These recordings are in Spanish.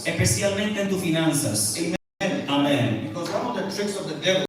especialmente en tus finanzas. Amen. Amén. Because one of the tricks of the devil.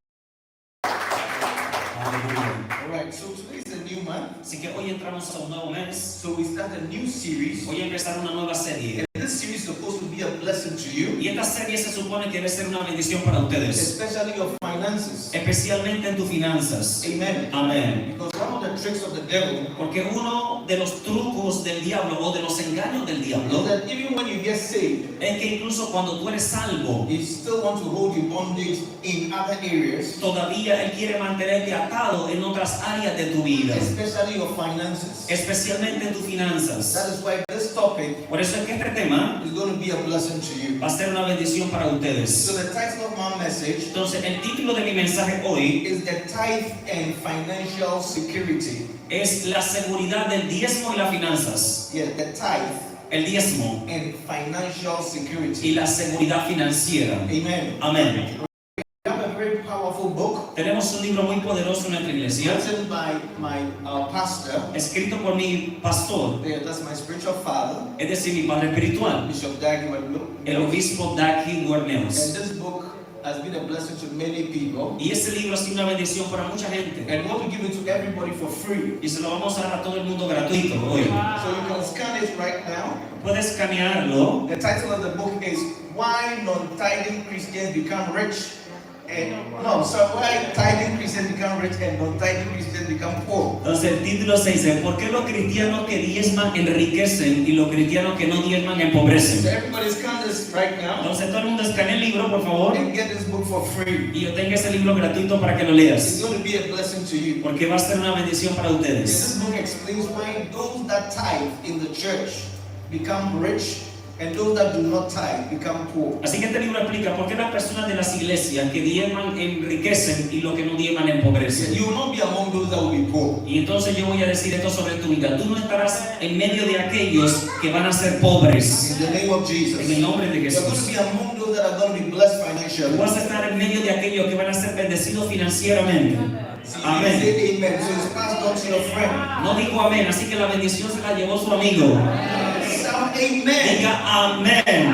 Aleluya. All right. So today is a new month. Así que hoy entramos a un nuevo mes. So we start a new series. Voy a empezar una nueva serie. And this series is supposed to be a blessing to you, Y esta serie se supone que debe ser una bendición para ustedes, especially your finances. especialmente en tus finanzas. Amen. Amén. Because one of the tricks of the devil Porque uno de los trucos del diablo o de los engaños del is diablo that even when you get saved, es que incluso cuando tú eres salvo, he still wants to hold you bondage in other areas, todavía él quiere mantenerte atado en otras áreas de tu vida, especially your finances. especialmente en tus finanzas. That is why this topic Por eso es que este tema is going to be a blessing to you. va a ser una bendición para ustedes. So the title of my message Entonces, el título de mi mensaje hoy is the tithe and financial security. es la seguridad del diezmo y las finanzas. Yeah, the tithe El diezmo and financial y security. la seguridad financiera. Amen. Amén. We have a very powerful book Tenemos un libro muy poderoso en nuestra iglesia, written by my pastor. escrito por mi pastor, Yeah, that's my spiritual father, es decir, mi padre espiritual, Bishop Daggy. el obispo Daki And Guarneos. this book has been a blessing to many people. Y este libro ha sido una bendición para mucha gente. And we want to give it to everybody for free. Y se lo vamos a dar a todo el mundo gratuito hoy. So you can scan it right now. Puedes escanearlo. The title of the book is Why Non-Tithing Christians Become Rich Why Tithing Christians Become Rich and Non-Tithing Christians Become Poor. Entonces el título se dice: ¿por qué los cristianos que diezman enriquecen y los cristianos que no diezman So empobrecen? everybody scan this right now Entonces todo el mundo escanee el libro, por favor, and get this book for free. y obtenga ese libro gratuito para que lo It's leas, going to be a blessing to you. porque va a ser una bendición para And ustedes. this book explains why those that tithe in the church become rich and those that do not tithe become poor. Así que este libro explica por qué las personas de las iglesias que diezman enriquecen y los que no diezman empobrecen. You will not be among those that will be poor. Y entonces yo voy a decir esto sobre tu vida: tú no estarás en medio de aquellos que van a ser pobres, In the name of Jesus. en el nombre de You're going to Jesús. be among those that are going to be blessed financially. Tú vas a estar en medio de aquellos que van a ser bendecidos financieramente. See, Amén. say amen. So it's passed on to your friend. No dijo amén, así que la bendición se la llevó su amigo. Shout amen. Diga amén.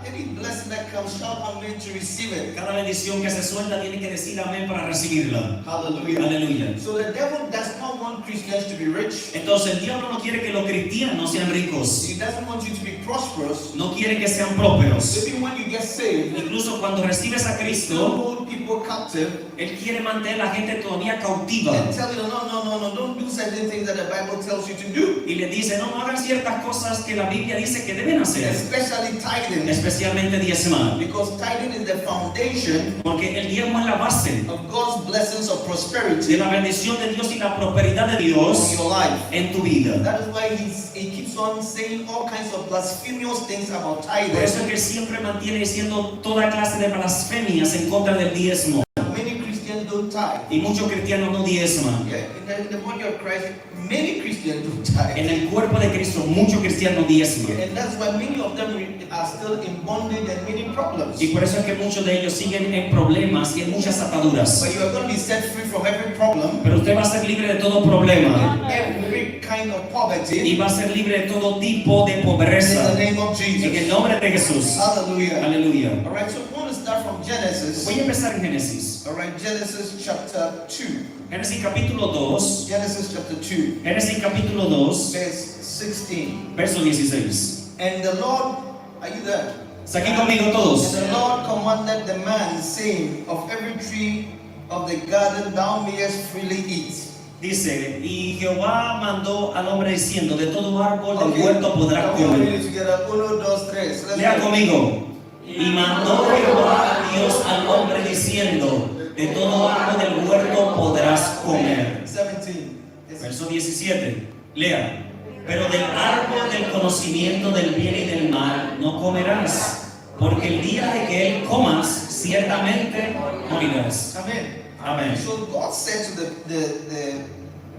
Any blessing that comes, shout amen to receive it. Cada bendición que se suelta tiene que decir amén para recibirla. Hallelujah. Aleluya. So the devil does not want Christians to be rich. Entonces el diablo no quiere que los cristianos sean ricos, He doesn't want you to be prosperous. no quiere que sean prósperos. Even when you get saved, Incluso cuando recibes a he Cristo, hold people captive él quiere mantener a la gente todavía cautiva and tell you, no, don't do certain things that the Bible tells you to do. y le dice: no hagan ciertas cosas que la Biblia dice que deben hacer, Especially tithing. especialmente diezmar, Because tithing is the foundation porque el diezmo es la base of God's blessings of de prosperity la bendición de Dios y la prosperidad de in Dios your life. en tu vida. That is why he keeps on saying all kinds of blasphemous things about tithing. Por eso es que él siempre mantiene diciendo toda clase de blasfemias en contra del diezmo. Many Christians don't tithe. Y muchos cristianos no diezman. Yeah, in the body of Christ, many Christians don't tithe. En el cuerpo de Cristo muchos cristianos diezman. And that's why many of them are still in bondage and many problems. Y por eso es que muchos de ellos siguen en problemas y en muchas ataduras. But you are going to be set free from every problem, Pero usted va a ser libre de todo problema every kind of y poverty, va a ser libre de todo tipo de in pobreza. the name of En el Jesus. nombre de Jesús. Hallelujah. Aleluya. All right, so we want to start from Genesis. Voy a empezar en Génesis. All right, Genesis chapter 2. Génesis capítulo 2. Genesis chapter 2, Génesis capítulo 2, verse 16. verso 16. And the Lord, are you there? ¿Está aquí conmigo And todos? the Lord commanded the man, saying, of every tree of the garden thou mayest freely eat. Dice: y Jehová mandó al hombre diciendo: de todo árbol del Okay. huerto podrás Can we read comer. it together? 1, 2, 3. Let's Lea go. conmigo. Y mandó Jehová Dios al hombre diciendo: de todo árbol del huerto podrás comer. 17. Yes. Verso 17. Lea. Pero del árbol del conocimiento del bien y del mal no comerás, porque el día de que él comas, ciertamente morirás. Amen. Amén. So God said to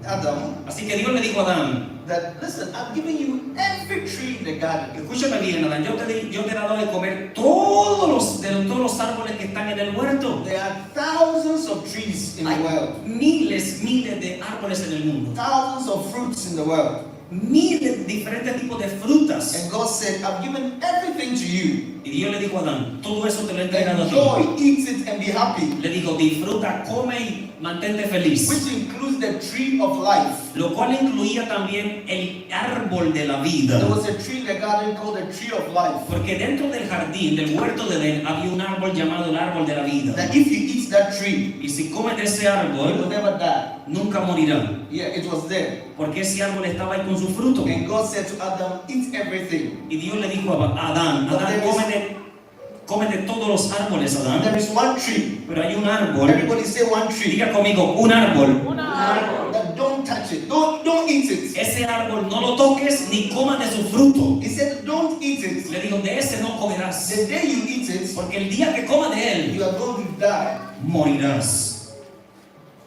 Adam Así que Dios le dijo a Adán, that, listen, I'm giving you every tree in the garden. escúchame bien, Adán, yo te he dado de comer todos los árboles que están en el huerto. There are thousands of trees in the Hay world, miles de árboles en el mundo. thousands of fruits in the world. Miles de diferentes tipos de frutas. And God said, I've given everything to you. Y Dios le dijo a Adán, todo eso te lo he entregado a ti. Enjoy, eat it, and be happy. Le dijo, disfruta, come y mantente feliz. Which includes the tree of life. Lo cual incluía también el árbol de la There vida. was a tree in the garden called the tree of life. Porque dentro del jardín, del huerto de Edén, había un árbol llamado el árbol de la vida. That if you eat that tree, Y si comes de ese you will árbol, never die. nunca morirá. Yeah, it was there. Porque ese árbol estaba ahí con su fruto. And God said to Adam, eat everything. Y Dios le dijo a Adán, come de todos los árboles, Adán. There is one tree. Pero hay un árbol. Everybody say one tree. Diga conmigo, un árbol. That don't touch it. Don't eat it. Ese árbol no lo toques ni comas de su fruto. He said, don't eat it. Le dijo, de ese no comerás. The day you eat it, Porque el día que comas de él, you are going to die. morirás.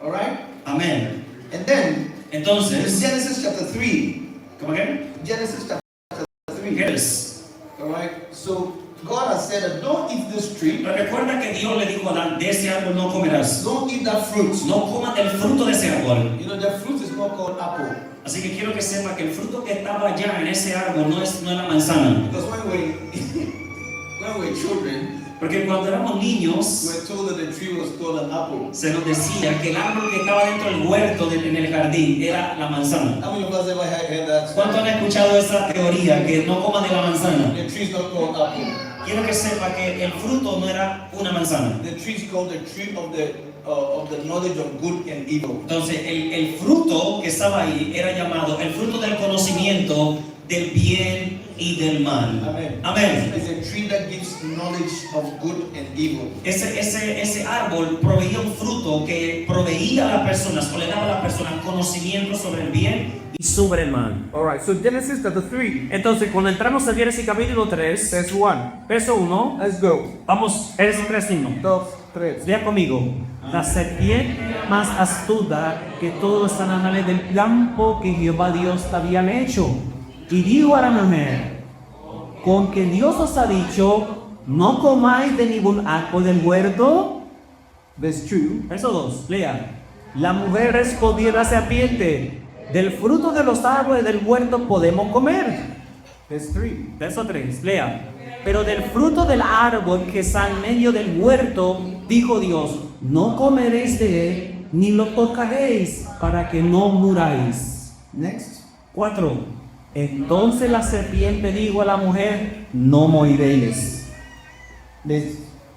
Alright? Amén. And then, in Entonces, Genesis chapter 3, ¿cómo que? Genesis chapter 3, ¿Qué es? alright? So, God has said that don't eat this tree. Pero recuerda que Dios le dijo a Adán, de ese árbol no comerás. Don't eat that fruit. No comas del fruto de ese árbol. You know, the fruit is not called apple. Así que quiero que sepa que el fruto que estaba allá en ese árbol no es la manzana. Because when we were children, Porque cuando éramos we niños, were told that the tree was called an apple. se nos decía que el árbol que estaba dentro del huerto, en el jardín, era la manzana. How many of us ever heard that? ¿Cuántos han escuchado esa teoría, que no coman de la manzana? The tree is not called apple. Quiero que sepa que el fruto no era una manzana. The tree is called the tree of the knowledge of good and evil. Entonces, el fruto que estaba ahí era llamado el fruto del conocimiento del bien y del mal. Amen. Amén. It's a tree that gives knowledge of good and evil. Ese árbol proveía un fruto que proveía a las personas o le daba a las personas conocimiento sobre el bien y sobre el mal. Alright, so Genesis chapter 3, Entonces, cuando entramos a Génesis capítulo 3, verse 1. verso 1, Let's go. vamos, Génesis 3:1. 2, 3. Lea conmigo. La serpiente más astuta que todos los animales del campo que Jehová Dios había hecho. Y dijo a la mujer, con que Dios os ha dicho, no comáis de ningún árbol del huerto. Verse 2. Verso 2, lea. La mujer respondió a la serpiente, del fruto de los árboles del huerto podemos comer. Verse 3. Verso 3, lea. Pero del fruto del árbol que está en medio del huerto, dijo Dios, no comeréis de él, ni lo tocaréis, para que no muráis. Next. 4. Entonces la serpiente dijo a la mujer, no moriréis.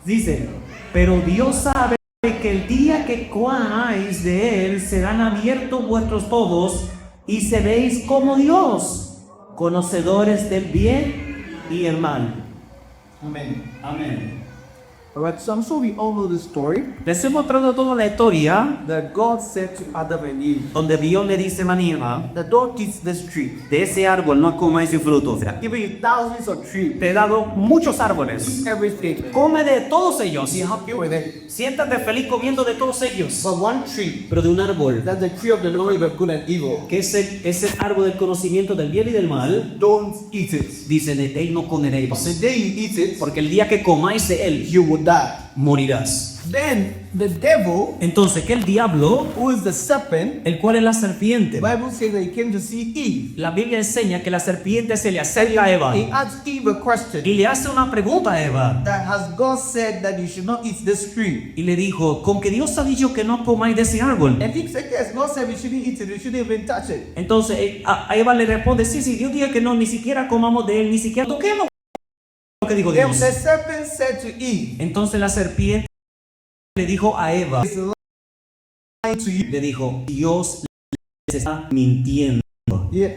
Dice, pero Dios sabe que el día que comáis de él, serán abiertos vuestros ojos, y seréis como Dios, conocedores del bien y el mal. Amen. Amén. Alright, so I'm sure we all know the story Les he mostrado toda la historia that God said to Adam and Eve, donde Dios le dice a Eva, that don't eat this tree. de ese árbol no comáis su fruto. I've given you thousands of trees. Te he dado muchos árboles. Everything. Come de todos ellos. Be happy with it. Siéntate feliz comiendo de todos ellos. But one tree, Pero de un árbol, that's the tree of the knowledge of good and evil. que es el árbol del conocimiento del bien y del mal, Don't eat it. dice, de él no comeréis. The day you eat it, Porque el día que comáis de él, you will die. morirás. Then the devil, Entonces, que el diablo, who is the serpent, el cual es la serpiente, the Bible says that he came to see Eve. la Biblia enseña que la serpiente se le acerca a Eva He asked Eve a question. y le hace una pregunta a Eva. That has God said that you should not eat this tree? Y le dijo, con que Dios ha dicho que no comáis de ese árbol. And Eve said, yes, God said we shouldn't eat it, we shouldn't even touch it. Entonces a Eva le responde, sí, Dios dijo que no, ni siquiera comamos de él, ni siquiera toquemos lo que dijo Then Dios. the serpent said to Eve, Entonces la serpiente le dijo a Eva, "It's lying to you." le dijo, Dios les está mintiendo. Yeah,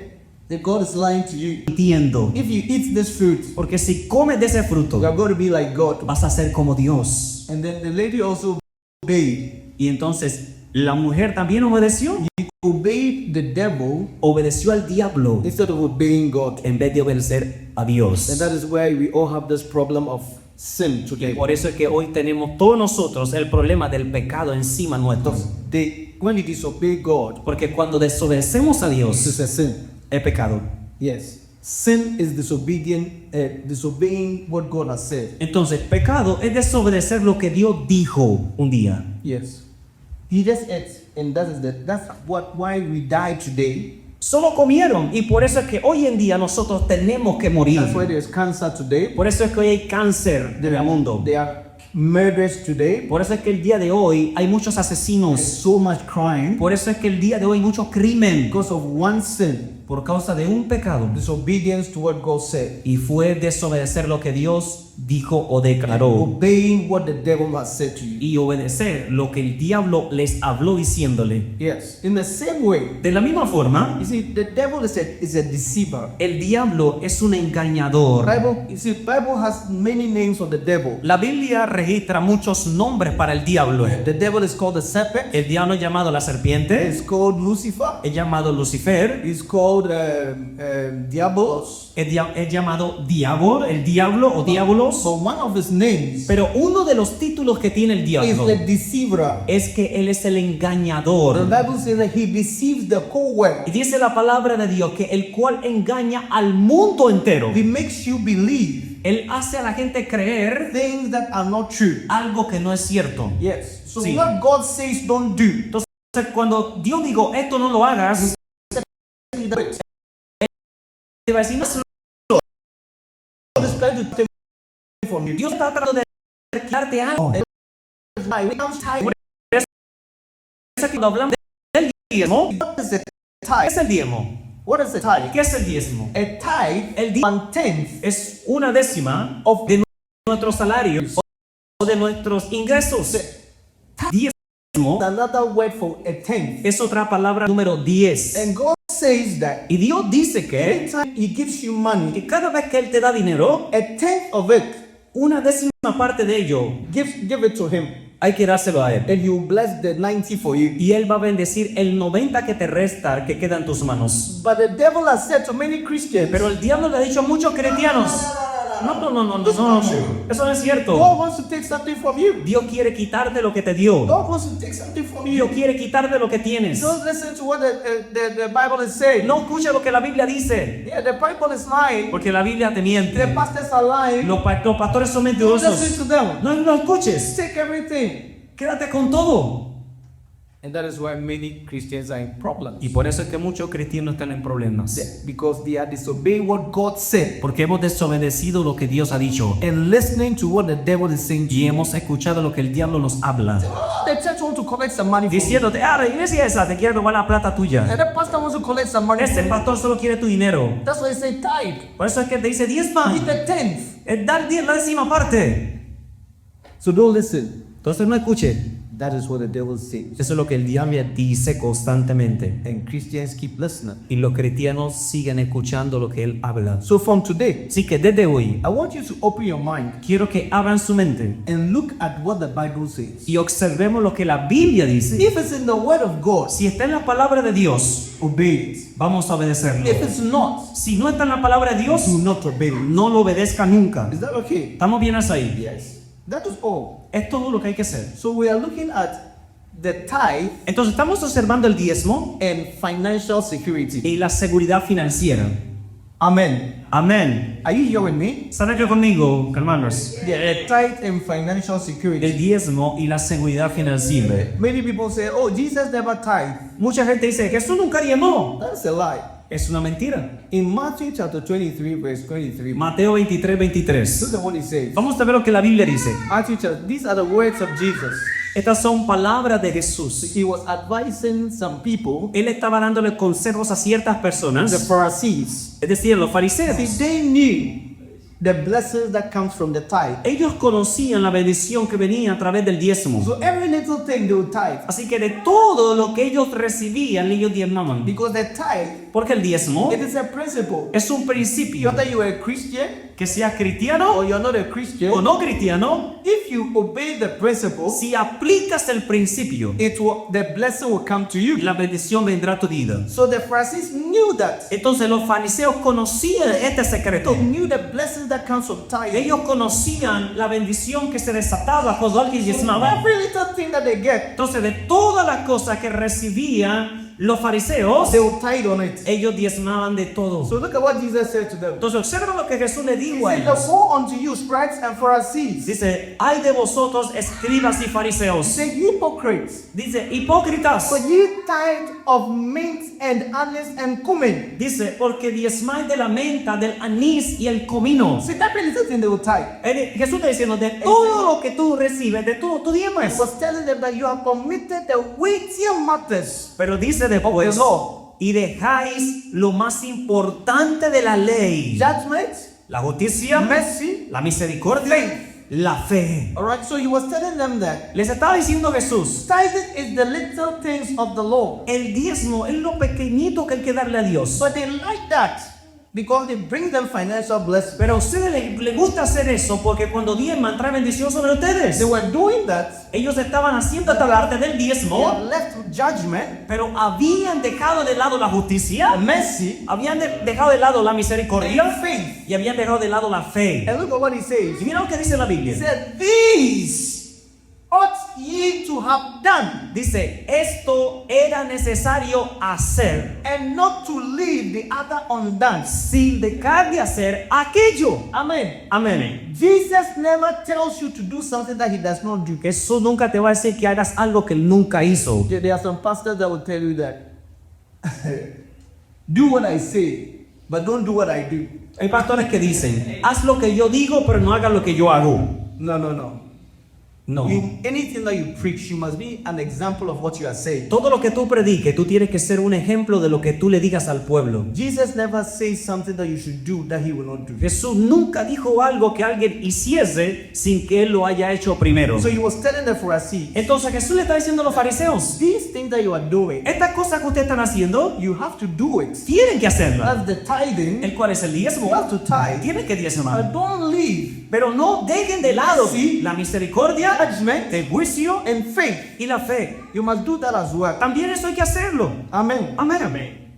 that God is lying to you. Mintiendo. If you eat this fruit, Porque si comes de ese fruto, you are going to be like God. vas a ser como Dios. And then the lady also obeyed. Y entonces la mujer también obedeció. Obeyed the devil Obedeció al diablo instead of obeying God. en vez de obedecer a Dios. And that is why we all have this problem of sin today. Por eso es que hoy tenemos todos nosotros el problema del pecado encima nuestro. The when you disobey God, Porque cuando desobedecemos a this Dios, is a sin. es pecado. Yes. Sin is disobeying what God has said. Entonces, pecado es desobedecer lo que Dios dijo un día. Yes. He just ate, and that's why we die today. Solo comieron y por eso es que hoy en día nosotros tenemos que morir. That's why there's cancer today. Por eso es que hoy hay cáncer en el mundo. There are murders today. Por eso es que el día de hoy hay muchos asesinos. So much crime Por eso es que el día de hoy hay mucho crimen because of one sin, por causa de un pecado. disobedience to what God said, Y fue desobedecer lo que Dios dijo o declaró. obeying what the devil has said to you. Y obedecer lo que el diablo les habló diciéndole. Yes. In the same way, De la misma forma, you see, the devil is a deceiver. el diablo es un engañador. Bible has many names of the devil. La Biblia registra muchos nombres para el diablo. The devil is called the serpent. El diablo es llamado la serpiente, It's called Lucifer. es llamado Lucifer, It's called Diabolos. es llamado diablo, el diablo o diabolos. So one of his names Pero uno de los títulos que tiene el is diablo the deceiver. es que él es el The engañador. Bible says that he deceives the whole world. Y dice la palabra de Dios que el cual engaña al mundo entero. He makes you believe Él hace a la gente creer things that are not true. algo que no es cierto. Yes. So Sí. what God says don't do. Entonces, cuando Dios digo esto no lo hagas, Él va a decir, no, God is trying to take from you. Dios está tratando de quitarte algo. It becomes tired. Es que cuando hablamos del diezmo, What is a ¿qué tithe? es el diezmo? What is a tithe? ¿Qué es el diezmo? A tithe El is 1/10 Es una décima de nuestros salarios o de nuestros ingresos. Diezmo another word for a tenth. es otra palabra número 10. And God says that Y Dios dice que anytime He gives you money, cada vez que Él te da dinero, a tenth of it, una décima parte de ello give it to Him, hay que dárselo a Él. and He will bless the 90 for you. Y Él va a bendecir el 90 que te resta, que queda en tus manos. But the devil has said to many Christians, Pero el diablo le ha dicho a muchos cristianos, no, eso no es cierto. God wants to take something from you. Dios quiere quitarte lo que te dio. God wants to take something from Dios you. quiere quitarte lo que tienes. Don't listen to what the Bible is saying. No escucha lo que la Biblia dice, Yeah, the Bible is lying. porque la Biblia te miente. The pastors are lying. Los pastores son Don't mentirosos. listen to them. No escuches. Take everything. Quédate con todo. And that is why many Christians are in problems. Y por eso es que muchos cristianos están en problemas. Because they are disobeying what God said Porque hemos desobedecido lo que Dios ha dicho. and listening to what the devil is saying to Y you. hemos escuchado lo que el diablo nos habla. The church wants to collect some money from you. Diciéndote, la iglesia esa te quiere robar la plata tuya. And the pastor wants to collect some money Ese from you. pastor solo quiere tu dinero. That's why they say tithe. Por eso es que te dice diezma. Give the tenth. Dar la décima parte. So don't listen. Entonces no escuche. That is what the devil says. Eso es lo que el diablo dice constantemente. And Christians keep listening. Y los cristianos siguen escuchando lo que él habla. So from today, Así que desde hoy, I want you to open your mind quiero que abran su mente and look at what the Bible says. y observemos lo que la Biblia dice. If it's in the Word of God, Si está en la palabra de Dios, obey it. vamos a obedecerlo. If it's not, Si no está en la palabra de Dios, do not obey it. no lo obedezca nunca. Is that okay? ¿Estamos bien hasta ahí? Yes. That is all. Es todo lo que hay que hacer. So we are looking at the tithe Entonces estamos observando el diezmo and financial security. y la seguridad financiera. Amen. Amén. Are you here with me? ¿Están aquí conmigo, hermanos? The tithe and financial security. El diezmo y la seguridad financiera. Many people say, oh, Jesus never tithe. Mucha gente dice que Jesús nunca diezmó. That's a lie. Es una mentira. In Matthew chapter 23, verse 23, Mateo 23, 23. look at what he says. Vamos a ver lo que la Biblia dice. Matthew chapter, these are the words of Jesus. Estas son palabras de Jesús. He was advising some people, Él estaba dándole consejos a ciertas the personas, Pharisees. es decir, los See, fariseos. they knew the blessings that comes from the tithe. Ellos conocían la bendición que venía a través del diezmo. So every little thing they would tithe. Así que de todo lo que ellos recibían, ellos diezmaban. Because the tithe, Porque el diezmo it is a principle. es un principio. Whether you are a Christian Que seas cristiano or you're not a o Christian, no cristiano, if if you obey the principle, si aplicas el principio, the blessing will come to you. la bendición vendrá a tu vida. So the Pharisees knew that. Entonces los fariseos conocían este secreto. They knew the blessings that comes from tithing. Ellos conocían la bendición que se desataba cuando alguien diezmaba. Every little thing that they get, Entonces de todas las cosas que recibían los fariseos, they will tithe on it. ellos diezmaban de todo. So look at what Jesus said to them. Entonces observa lo que Jesús le He dijo a said, ellos. woe unto you, scribes and Pharisees. Dice, ay de vosotros escribas y He fariseos. said, hypocrites, Dice, hipócritas. for ye tithe of mint and anise and cumin. Dice, porque diezmáis de la menta, del anís y el comino. See, that really is the thing they will tithe. Jesús está diciendo, de todo lo que tú recibes, de todo tu He diezmas. was telling them that you have committed the weightier matters. Pero dice después, The law. y dejáis lo más importante de la ley. Judgment, La justicia, mercy, la misericordia, faith. la fe. Alright, so he was telling them that Les estaba diciendo Jesús, tithing is the little things of the law. el diezmo es lo pequeñito que hay que darle a Dios. But they like that because it brings them financial blessing. Pero a ustedes les gusta hacer eso porque cuando diezman trae bendición sobre ustedes. They were doing that. Ellos estaban haciendo esta parte del They diezmo, are left with judgment, pero habían dejado de lado la justicia, mercy, habían dejado de lado la misericordia and faith. y habían dejado de lado la fe. And look at what he says. Y mira lo que dice la He Biblia. said, these ought ye to have done, Dice, esto era necesario hacer and not to leave the other undone. sin dejar de hacer aquello. Amen. Amén. Jesus never tells you to do something that he does not do. Jesús nunca te va a decir que hagas algo que él nunca hizo. There are some pastors that will tell you that do what I say, but don't do what I do. Hay pastores que dicen, haz lo que yo digo, pero no hagas lo que yo hago. No, no, no. No. Anything that you preach, you must be an example of what you are saying. Todo lo que tú prediques, tú tienes que ser un ejemplo de lo que tú le digas al pueblo. Jesus never says something that you should do that he will not do. Jesús nunca dijo algo que alguien hiciese sin que él lo haya hecho primero. So he was telling the Pharisees, Entonces Jesús le está diciendo a los fariseos, these things that you are doing, estas cosas que ustedes están haciendo, you have to do it. tienen que hacerlas. That's the tithing. El cual es el diezmo. You have to tithe. Tienen que diezmar. But don't leave Pero no dejen de lado Sí. la misericordia, judgment el juicio and faith. y la fe. You must do that as well. También eso hay que hacerlo. Amen. Amén, amén.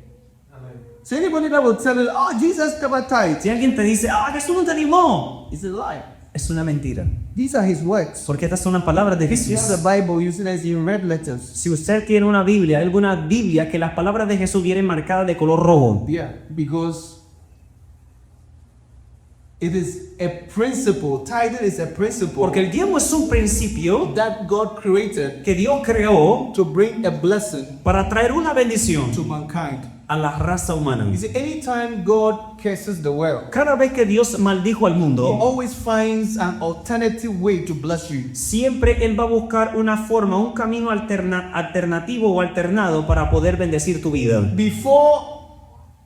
So anybody that will tell you, oh, Jesus never tithed, Si alguien te dice, Jesús no te animó, it's a lie. es una mentira. These are his words. Porque estas son las palabras de This is the Jesús. Bible using as in red letters. Si usted tiene una Biblia, alguna Biblia que las palabras de Jesús vienen marcadas de color rojo. Yeah, because it is a principle. Tithing is a principle Porque el diezmo es un principio that God created que Dios creó to bring a blessing para traer una bendición to mankind. a la raza humana. You see, anytime God curses the world, Cada vez que Dios maldijo al He mundo, always finds an alternative way to bless you. siempre Él va a buscar una forma, un camino alternativo o alternado para poder bendecir tu vida. Before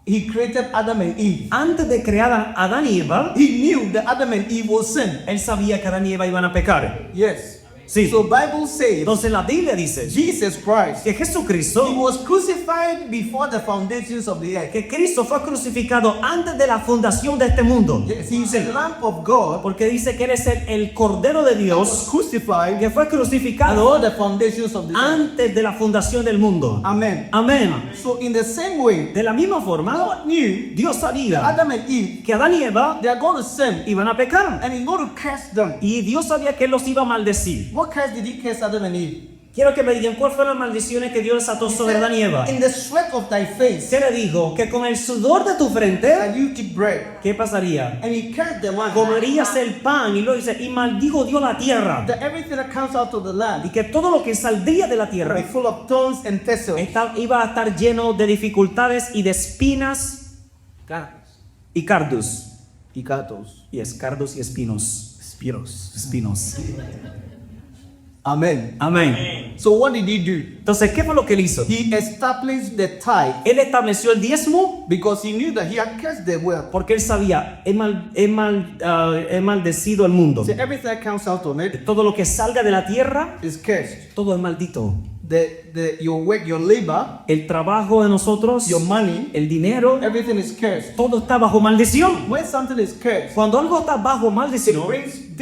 He created Adam and Eve, Antes de crear a Adán y Eva, He knew that Adam and Eve will sin. Él sabía que Adán y Eva iban a pecar. Yes. Sí. So Bible says Entonces la Biblia dice Jesus Christ, que He Jesucristo, was crucified before the foundations of the earth. que Cristo fue crucificado antes de la fundación de este mundo. Yes, He is the Lamb of God, Porque dice que eres el Cordero de was Dios crucified que fue crucificado before the foundations of the earth. antes de la fundación del mundo. Amen. Amén. So in the same way, De la misma forma, God knew Dios sabía Adam and Eve, que Adán y Eva they are going to sin, iban a pecar. and He's going to curse them. Y Dios sabía que Él los iba a maldecir. What curse did He curse Adam and Eve? Quiero que me digan cuáles fueron las maldiciones que Dios desató sobre Adán y Eva. In the sweat of thy face, Se le dijo que con el sudor de tu frente, and you keep bread. ¿qué pasaría? And He cursed the land. Comerías el pan y lo dice, y maldijo Dios la tierra. That everything that comes out of the land Y que todo lo que saldría de la will be tierra full of thorns and thistles. iba a estar lleno de dificultades y de espinas y cardos. Y gatos. Y cardos y espinos. Espinos. Amen. Amén. So what did He do? Entonces, ¿qué fue lo que él hizo? He established the tithe Él estableció el diezmo because He knew that He had cursed the world. porque él sabía, he maldecido al mundo. So everything that comes out of it Todo lo que salga de la tierra, is cursed. todo es maldito. Your work, your labor, El trabajo de nosotros, your money, el dinero, everything is cursed. todo está bajo maldición. When something is cursed, Cuando algo está bajo it maldición, brings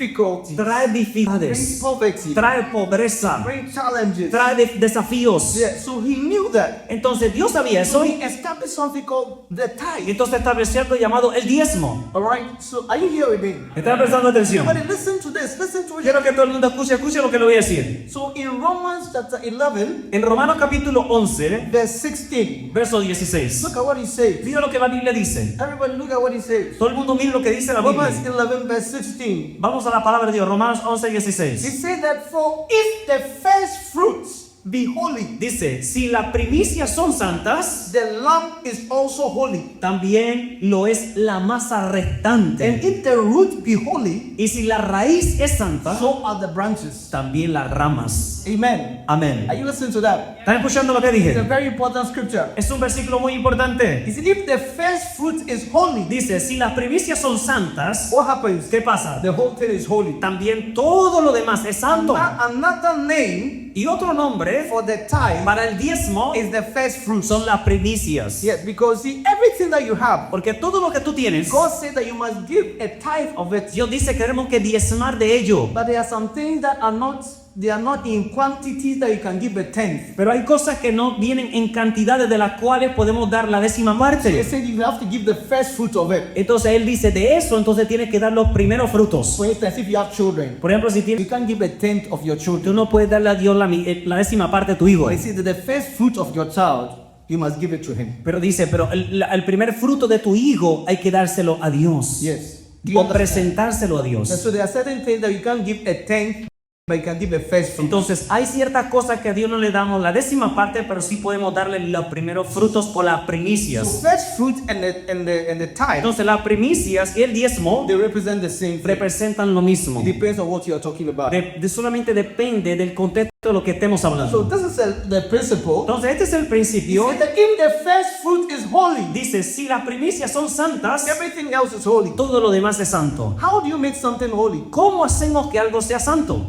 difficulties, trae brings dificultades, poverty, trae pobreza, brings challenges. trae desafíos. Yeah, so he knew that. Entonces Dios sabía So eso he established something called the y tithe. entonces estableció algo llamado el diezmo. All right. So are you here with me? ¿Están prestando atención? Everybody, listen to this. Listen to it. Quiero que todo el mundo escuche lo que le voy a decir. So in Romans chapter 11, En Romanos capítulo 11, verse 16, verso 16. look at what he says. Mira lo que la Biblia dice. Everybody, look at what he says. Todo el mundo mira lo que dice la Romans Biblia. 11, verse 16. Vamos a la palabra de Dios, Romanos 11, He 16. said that for if the first fruits be holy, Dice, si las primicias son santas, the lamb is also holy. también lo es la masa And restante. if the root be holy, Y si la raíz es santa, so are the branches. también las ramas. Amen. Amén. Are you listening to that? ¿Están escuchando lo que It's a dije? very important scripture. Es un versículo muy importante. He said, if the first fruit is holy, Dice, si las primicias son santas, what happens? ¿qué pasa? The whole thing is holy. También todo lo demás es santo. Another name Y otro nombre for the tithe para el diezmo is the first fruits. son las primicias. Yes, because see, everything that you have, Porque todo lo que tú tienes, God said that you must give a tithe of it. Dios dice que tenemos que diezmar de ello. But there are some things that are not, they are not in quantities that you can give a tenth. Pero hay cosas que no vienen en cantidades de las cuales podemos dar la décima He parte. said you have to give the first fruit of it. Entonces Él dice de eso, entonces tienes que dar los primeros frutos. For instance, if you have children, Por ejemplo, si you tienes, can't give a tenth of your tú children. no puedes darle a Dios la décima parte de tu hijo. But he said that the first fruit of your child, you must give it to him. Pero dice, pero el primer fruto de tu hijo hay que dárselo a Dios. Yes. Do you O understand? presentárselo a And Dios. so there are certain things that you can't give a tenth, but you can give a first fruit. Entonces hay ciertas cosas que a Dios no le damos la décima parte, pero sí podemos darle los primeros frutos por las So primicias. first fruit and the tithe, Entonces las primicias y el diezmo they represent the same thing. representan lo mismo. It depends on what you are talking about. Solamente depende del contexto de lo que estemos So hablando. this is the principle. Entonces este es el He principio. said that if the first fruit is holy, Dice, si las primicias son santas, everything else is holy. todo lo demás es santo. How do you make something holy? ¿Cómo hacemos que algo sea santo?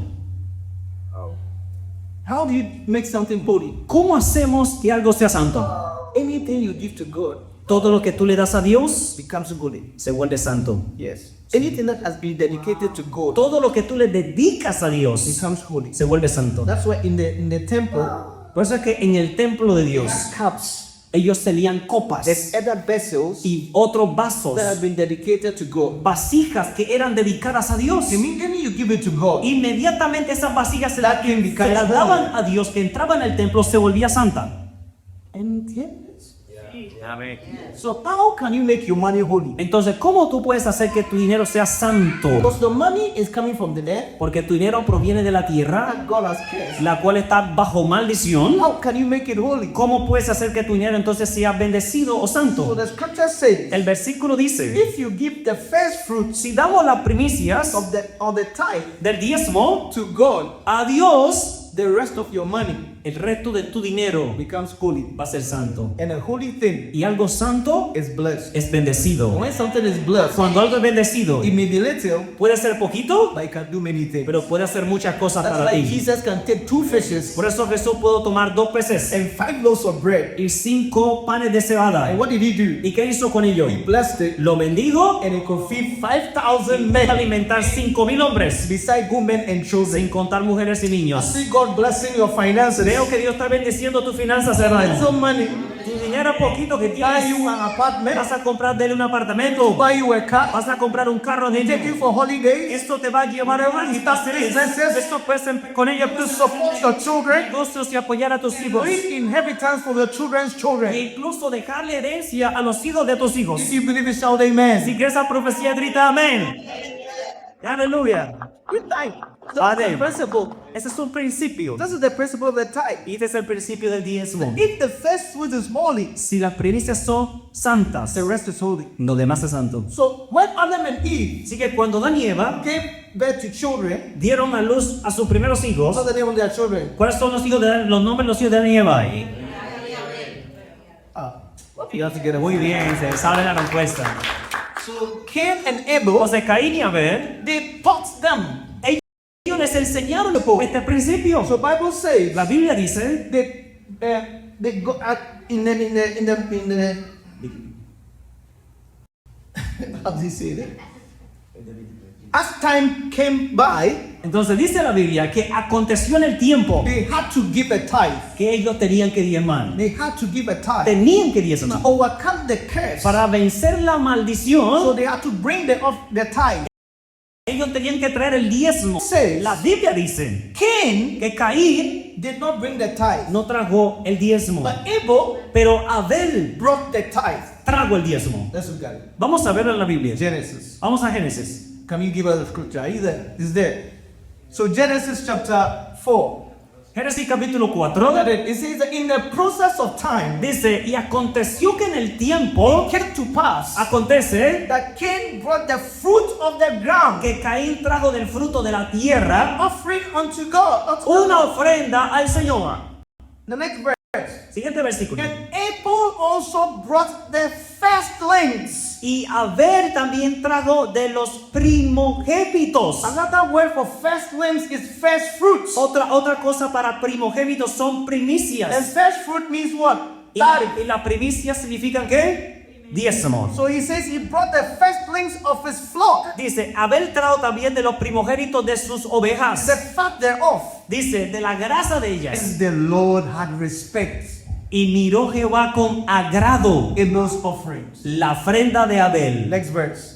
How do you make something holy? ¿Cómo hacemos que algo sea santo? Anything you give to God Todo lo que tú le das a Dios becomes holy. se vuelve santo. Yes. Anything that has been dedicated to God Todo lo que tú le dedicas a Dios becomes holy. se vuelve santo. That's why in the temple, Por eso es que en el templo de Dios cups, ellos tenían copas there's other vessels y otros vasos, that have been dedicated to God. vasijas que eran dedicadas a Dios. Immediately you give it to God. Inmediatamente esas vasijas se That can se become las daban a Dios, que entraba en el templo, se volvía santa. And yes. So how can you make your money holy? Entonces, ¿cómo tú puedes hacer que tu dinero sea santo? Because the money is coming from the land Porque tu dinero proviene de la tierra, that God has cursed. la cual está bajo maldición. How can you make it holy? ¿Cómo puedes hacer que tu dinero entonces sea bendecido o So santo? the scripture says, El versículo dice, if you give the first fruits si damos las primicias of the tithe del diezmo to God, a Dios, the rest of your money el resto de tu dinero becomes holy. va a ser santo. And a holy thing Y algo santo is blessed. es bendecido. When something is blessed, Cuando algo es bendecido, it may be little, puede ser poquito, but it can do many things. pero puede hacer muchas cosas That's para like ti. Jesus can take 2 fishes Por eso Jesús pudo tomar 2 peces and 5 loaves of bread. y 5 panes de cebada. And what did he do? ¿Y qué hizo con ello? He blessed it, Lo bendijo and it could feed 5,000 y men, alimentar 5,000 hombres, beside women and children. sin contar mujeres y I niños. see God blessing your finances. Veo que Dios está bendiciendo tus finanzas, Little hermano. money, Tu dinero poquito que buy tienes, you an apartment, vas a comprar de él un apartamento, buy you a car, vas a comprar un carro de take you for holidays, Esto te va a llevar a una Esto puedes con ella to support your children, negocios y apoyar a tus hijos. leave inheritance for your children's E children. incluso dejarle herencia a los hijos de tus hijos. If you believe it, shout amen. Si crees esa profecía, grita amén. Aleluya. Good time. Amén. That's the principle. Ese es un principio. This is the principle of the tithe. Y este es el principio del diezmo. If the first fruit is holy, Si las primicias son santas, the rest is holy. lo demás es santo. So when Adam and Eve Así que cuando Adán y Eva gave birth to children, dieron a luz a sus primeros hijos, what's the name of their children? ¿cuáles son los hijos de Adán? Los nombres de los hijos de Adán y Eva? You have to get it. Muy bien, se sabe la respuesta. So Cain and Abel, Entonces Caín y Abel, they taught them. ellos les enseñaron este principio. So Bible says La Biblia dice they go at in the how does he say it? as time came by, Entonces dice la Biblia que aconteció en el tiempo they had to give a tithe. que ellos tenían que diezmar. They had to give a tithe Tenían que to diezmar. overcome the curse. Para vencer la So maldición, they had to bring the tithe. ellos tenían que traer el diezmo. Says, La Biblia dice Cain que Caín did not bring the tithe, no trajo el diezmo, but Abel pero Abel brought the tithe. trajo el diezmo. Let's look at it. Vamos a verlo en la Biblia. Genesis. Vamos a Génesis. Can you give us the scripture? Are you there? It's there. So Genesis chapter 4. Génesis capítulo Look 4 at it. It says that in the process of time, dice, y aconteció que en el tiempo, it came to pass acontece that Cain brought the fruit of the ground, que Caín trajo del fruto de la tierra offering unto God. Unto una God. ofrenda al Señor. The next verse. Siguiente versículo. And Abel also brought the firstlings. Y Abel también trajo de los primogénitos. Another word for firstlings is first fruits. Otra cosa para primogénitos son And primicias. first fruit means what? Y Tithe. las primicias significan ¿qué? Diezmos. So he says he brought the firstlings of his flock, Dice, Abel trajo también de los primogénitos de sus ovejas. the fat thereof. Dice, de la grasa de ellas. And the Lord had respect Y miró Jehová con agrado in those offerings. la ofrenda de Abel. Next verse.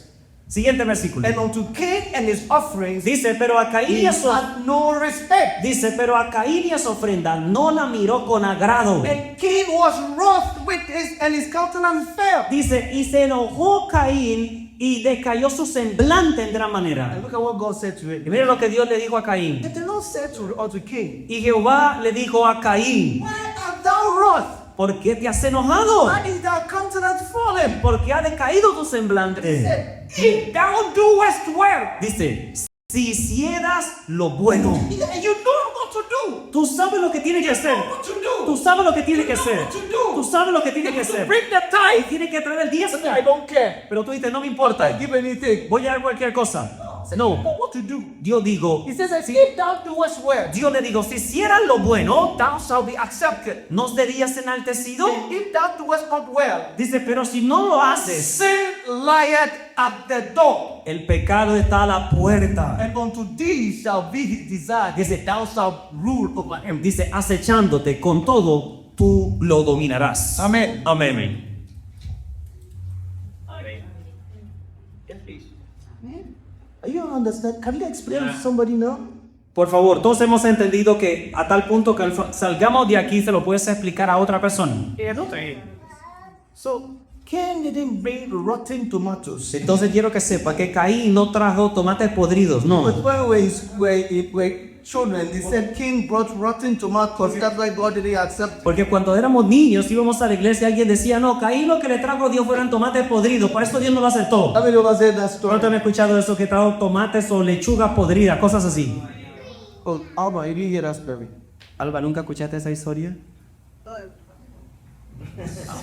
Siguiente versículo. And unto Cain and his offerings Dice, pero a Caín he y a su, had no respect. dice, pero a Caín y a su ofrenda no la miró con agrado. And Cain was wroth with his countenance fell. Dice, y se enojó Caín y decayó su semblante en gran manera. And look at what God said to Y him. mira lo que Dios le dijo a Caín. The Lord said unto Cain, Y Jehová le dijo a Caín, why art thou wroth? ¿por qué te has enojado? Why is thy countenance fallen? ¿Por qué ha decaído tu He semblante? said, if thou doest well, Dice, si hicieras lo bueno. and you know what to do. Tú sabes lo que tienes que hacer. What to do. Tú sabes lo que tienes que hacer. What to do. Tú sabes lo que tienes que hacer. Bring the tithe. Tienes que traer el diezmo. I don't care. Pero tú dices, no me importa. Give anything. Voy a dar cualquier cosa. No. But what to do? Dios digo, He says, if thou doest well, Dios le digo, si hicieras lo bueno, thou shalt be accepted. ¿no serías enaltecido? And if thou doest not well, Dice, pero si no lo haces, sin lieth at the door, el pecado está a la puerta. and unto thee shall be his desire. Dice, thou shalt rule over him. Dice, acechándote con todo, tú lo dominarás. Amen. Amén. You understand? Can you explain to somebody now? Por favor, todos hemos entendido que a tal punto que salgamos de aquí se lo puedes explicar a otra persona. So, Cain didn't bring rotten tomatoes. Entonces quiero que sepa que Caín no trajo tomates podridos, no. But when we were children, they said Cain brought rotten tomatoes. That's why God didn't accept. Porque cuando éramos niños íbamos a la iglesia alguien decía, no, Caín lo que le trajo a Dios fueron tomates podridos, por eso Dios no lo aceptó. How many of us said that story? ¿Cuántos han escuchado eso que trajo tomates o lechugas podridas, cosas así? Oh, Alba, you didn't hear that story. Alba, ¿nunca escuchaste esa historia?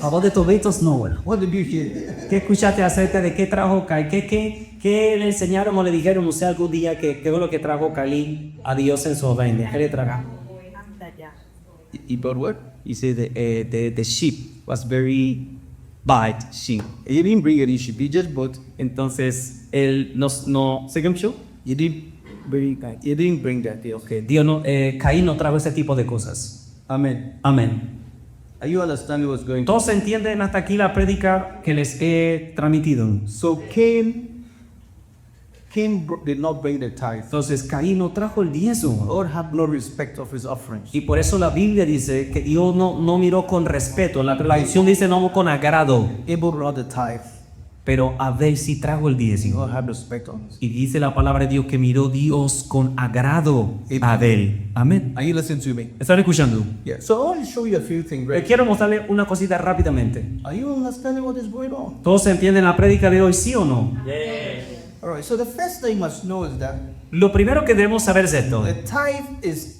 About the tomatoes, no, bueno. What did you hear? ¿Qué escuchaste acerca de qué trajo Caín? ¿Qué le enseñaron o le dijeron usted algún día que qué fue lo que trajo Caín a Dios en su ofrenda? ¿Qué le trajo? He brought what? He said the sheep was very bad sheep. He didn't bring any sheep. He just bought. Entonces, él no ¿se escuchó? He didn't bring that. Que Dios no, Caín no trajo ese tipo de cosas. Amen. Amén. Are you understanding what's going on? Todos entienden hasta aquí la prédica que les he transmitido. So Cain did not bring the tithe. Entonces, Caín no trajo el diezmo. God had no respect of his offerings. Y por eso la Biblia dice que Dios no miró con respeto. La tradición dice no con agrado. Abel brought the tithe. Pero Abel sí trajo el diezmo. God had respect on us. Y dice la palabra de Dios que miró Dios con agrado a Abel. Amén. Are you listening to me? ¿Están escuchando? Yeah. So I want to show you a few things. Right? Quiero mostrarle una cosita rápidamente. Are you understanding what is going on? ¿Todos entienden la prédica de hoy, sí o no? All right. So the first thing you must know is that Lo primero que debemos saber es esto. the tithe is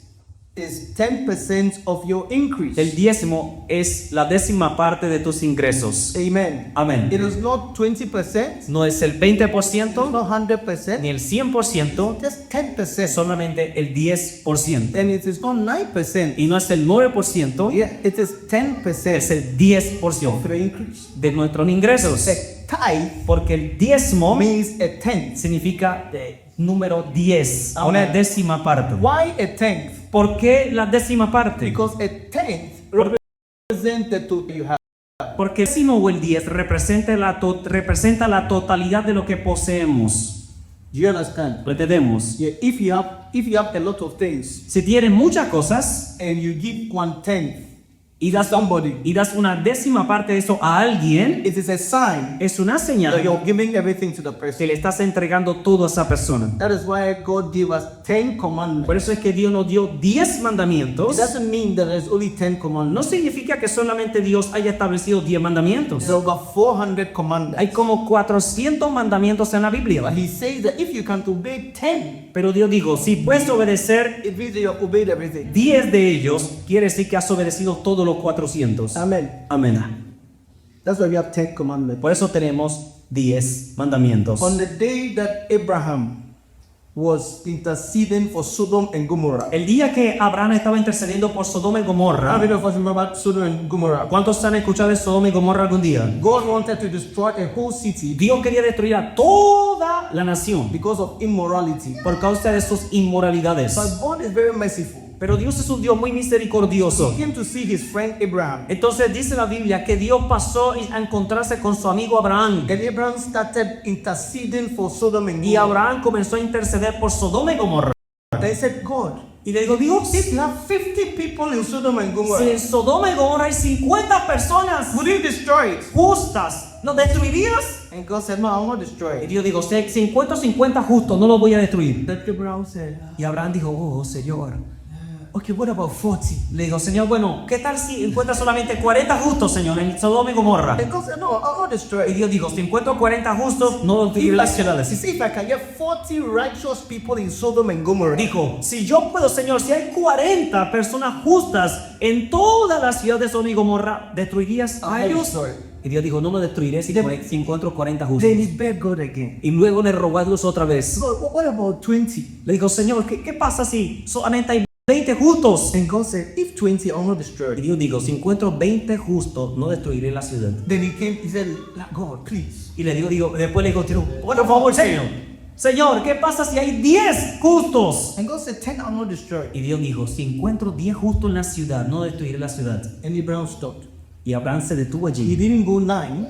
10% of your increase. El diezmo es la 10ª parte de tus ingresos. Amen. Amén. It is not 20%, No es el 20%, not 100%, ni el 100%, just 10%. solamente el 10%. And it is not 9%. Y no es el 9%, Yeah, it is 10% es el 10% of your increase. de nuestros ingresos. The tithe Porque el diezmo means a tenth. significa número 10, a una Amén. décima parte. Why a tenth? ¿Por qué la décima parte? Because a tenth represents the two you have. Porque el décimo o el 10 representa la totalidad de lo que poseemos. Do you understand? Lo entendemos. Yeah, if you have a lot of things Si tienes muchas cosas and you give 1/10 y das, somebody, y das una décima parte de eso a alguien, it is a sign es una that señal you're giving everything to the que person. le estás entregando todo a esa persona. That is why God gave us 10 commandments. Por eso es que Dios nos dio 10 It mandamientos. doesn't mean that there's only 10 No commandments. significa que solamente Dios haya establecido 10 mandamientos. There's over 400 commandments. Hay como 400 mandamientos en la But Biblia. He says that if you can obey 10, Pero Dios dijo, si puedes obedecer it means that you have obeyed everything. 10 de ellos, quiere decir que has obedecido todos los 400. Amen. Amén. That's why we have 10 commandments. Por eso tenemos 10 mandamientos. On the day that Abraham was interceding for Sodom and Gomorrah. El día que Abraham estaba intercediendo por Sodoma y How Gomorra, many of us remember Sodom and Gomorrah? ¿cuántos han escuchado de Sodoma y Gomorra algún día? God wanted to destroy a whole city Dios quería destruir a toda la nación because of immorality. por causa de sus inmoralidades. But God is very merciful. Pero Dios es un Dios muy misericordioso. He came to see his friend Abraham. Entonces dice la Biblia que Dios pasó a encontrarse con su amigo Abraham. And Abraham started interceding for Sodom and Y Gomorrah. Abraham comenzó a interceder por Sodoma y Gomorra. They said, God, Y le digo, Dios, if you have 50 people in Sodom and si Gomorrah, en Sodoma y Gomorra hay 50 personas would you destroy it? justas, ¿nos destruirías? And God said, no, I will not destroy Y it. Dios dijo, si hay 50 justos, no los voy a destruir. Then Abraham said, Y Abraham dijo, oh Señor. okay, what about 40? Le dijo, Señor, bueno, ¿qué tal si encuentra solamente 40 justos, Señor, en Sodoma y Gomorra? And God said, no, I will not destroy Y it. Dios dijo, si encuentro 40 justos, no destruiré las You ciudades. see, if I can get 40 righteous people in Sodom and Gomorrah, Dijo, si yo puedo, Señor, si hay 40 personas justas en toda la ciudad de Sodoma y Gomorra, ¿destruirías a I will ellos? destroy it. Y Dios dijo, no lo destruiré si encuentro 40 justos. Then he begged God again. Y luego le rogó a Dios otra vez. God, what about 20? Le dijo, Señor, ¿qué pasa si solamente hay 20 justos? And God said, if 20, I will not destroy Y it. Dios dijo, si encuentro 20 justos, no destruiré la ciudad. Then he said, God, please. Y le digo, después le digo, por favor, Señor. Señor, ¿qué pasa si hay 10 justos? And God said, 10, I will not destroy it. Y Dios dijo, si encuentro 10 justos en la ciudad, no destruiré la ciudad. And Abraham stopped. Y Abraham se detuvo He allí. didn't go 9,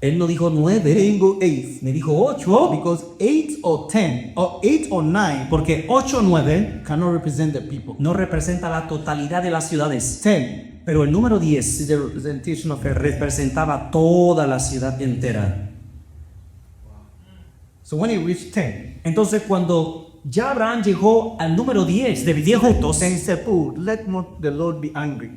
Él no dijo he 9, didn't go 8. me dijo 8. Because 8 or 10, or 8 or 9 Porque 8 o 9 cannot represent the people. no representa la totalidad de las ciudades. 10 Pero el número 10 is the representation of everything. representaba toda la ciudad entera. So when he reached 10, Entonces cuando ya Abraham llegó al número 10 de 10 justos, then he said, oh, let not the Lord be angry.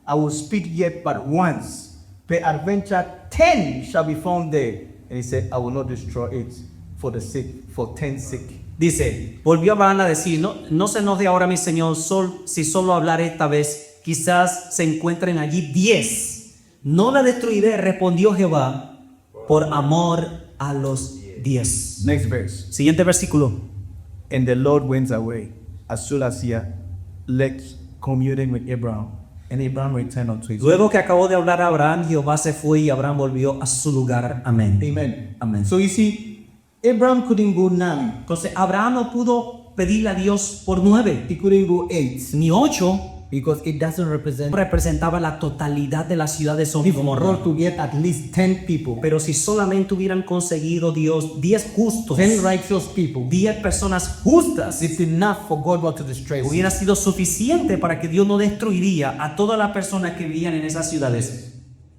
I will speak yet but once. Peradventure 10 shall be found there. And he said, I will not destroy it for 10's sake. dice, volvió Abraham a decir, no se enoje ahora mi Señor, si solo hablaré esta vez, quizás se encuentren allí 10. No la destruiré, respondió Jehová, por amor a los 10. Next verse. Siguiente versículo. And the Lord went away as soon as he had left communing with Abraham. And Abraham returned unto his Luego que acabó de hablar a Abraham, Jehová se fue y Abraham volvió a su lugar. Amén. Amen. Amén. So you see, Abraham couldn't go 9. Entonces Abraham no pudo pedirle a Dios por 9 He couldn't go 8 ni 8, because it doesn't represent. representaba la totalidad de la ciudad de Sodoma y If Gomorra. God to get at least 10 people, Pero si solamente hubieran conseguido Dios 10 justos, 10 righteous people, 10 personas justas, it's enough for God not to destroy us. hubiera sido suficiente para que Dios no destruiría a todas las personas que vivían en esas ciudades.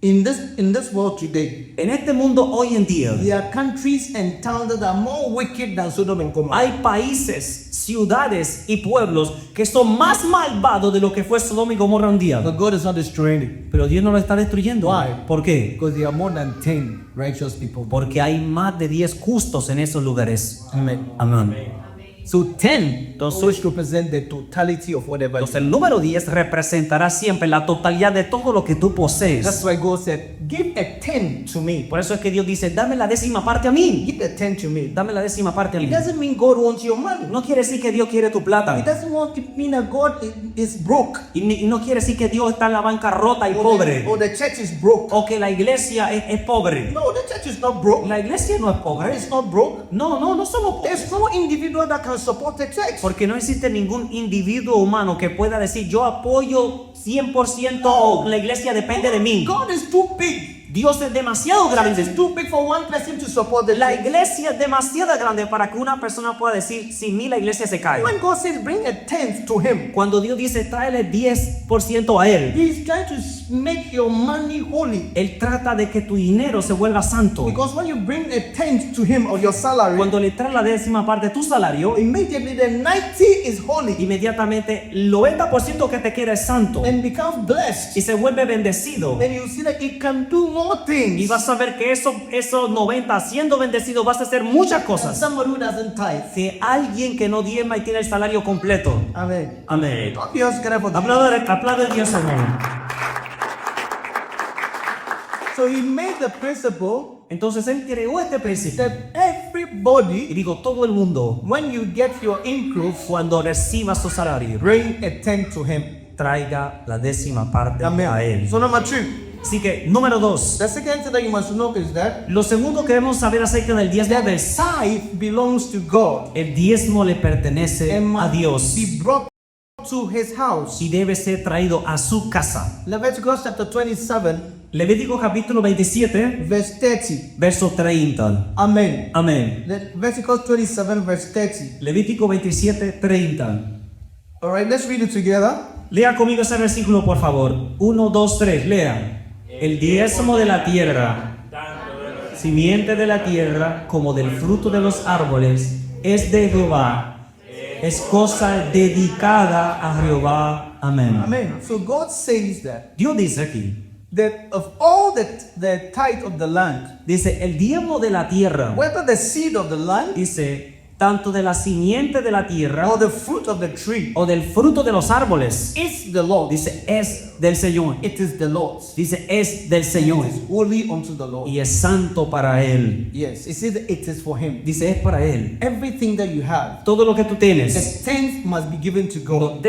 In this world today, En este mundo hoy en día, there are countries and towns that are more wicked than Sodom and Gomorrah. hay países, ciudades y pueblos que son más malvados de lo que fue Sodoma y Gomorra un día. But God is not destroying it Pero Dios no lo está destruyendo. Why? ¿Por qué? because there are more than 10 righteous people. Porque hay más de 10 justos en esos lugares. Amen. Amén. So 10 Entonces- always represent the totality of whatever. Entonces el número 10 representará siempre la totalidad de todo lo que tú That's posees. why God said, give a 10 to me. Por eso es que Dios dice, dame la décima parte a mí. Give a 10 to me. Dame la décima parte a It mí. doesn't mean God wants your money. No quiere decir que Dios quiere tu It plata. doesn't want to mean that God is broke. Y no quiere decir que Dios está en la bancarrota y pobre. Or the church is broke. O que la iglesia es pobre. No, the church is not broke. La iglesia no es pobre. It's not broke. No somos pobres. There's no individual that can support the church. Porque no existe ningún individuo humano que pueda decir yo apoyo 100% o la iglesia depende de mí. God is too big. Dios es demasiado The church grande. is too big for one person to support the La church. iglesia es demasiado grande para que una persona pueda decir sin mí la iglesia se cae. When God says bring a 10th to him, Cuando Dios dice tráele 10% a él, he's trying to make your money holy. él trata de que tu dinero se vuelva santo. Because when you bring a 10th to him of your salary, Cuando le traes la décima parte de tu salario, immediately the 90 is holy inmediatamente el 90% que te queda es santo and becomes blessed. y se vuelve bendecido. And you see that it can do more things. Y vas a ver que esos 90 siendo bendecido vas a hacer muchas cosas. Somebody who doesn't tithe. Si alguien que no diezma y tiene el salario completo. Amen. Amén. Clap your hands together for Jesus. Aplaude a Dios, hermano. So he made the principle Entonces él creó este principio. that everybody, Y digo, todo el mundo, when you get your increase, cuando reciba su salario, bring a 10th to him. traiga la décima parte a Amen. él. So number 2. Así que, número 2. The second thing that you must know is that Lo segundo que debemos saber acerca del diezmo the es tithe belongs to God el diezmo le pertenece and a must Dios be brought to his house. y debe ser traído a su casa. Leviticus chapter 27, Levítico capítulo 27, verse 30. verso 30. Amen. Amén. Leviticus 27, verse 30. Levítico 27, 30. All right, let's read it together. Lea conmigo ese versículo, por favor. 1, 2, 3. Lea. El diezmo de la tierra, simiente de la tierra, como del fruto de los árboles, es de Jehová. Es cosa dedicada a Jehová. Amén. Amen. So God says that Dios dice aquí, of all the tithe of the land, dice, el diezmo de la tierra, whether the seed of the land dice, tanto de la simiente de la tierra or the fruit of the tree, o del fruto de los árboles, is the Lord. dice, es del Señor. It is the Lord's. Dice, es del Señor It is holy unto the Lord. y es santo para Él. Yes, it says that it is for him. Dice, es para Él. Everything that you have, Todo lo que tú the tienes, 10th must be given to God.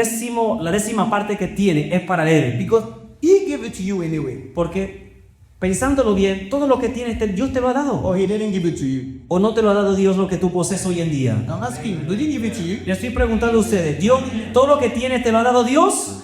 la décima parte que tiene es para Él. Because he gave it to you anyway. Porque pensándolo bien, todo lo que tienes, Dios te lo ha dado. Or he didn't give it to you. ¿O no te lo ha dado Dios lo que tú posees hoy en día? I'm asking you, did he give it to you? Le estoy preguntando a ustedes, ¿Dios, todo lo que tienes te lo ha dado Dios?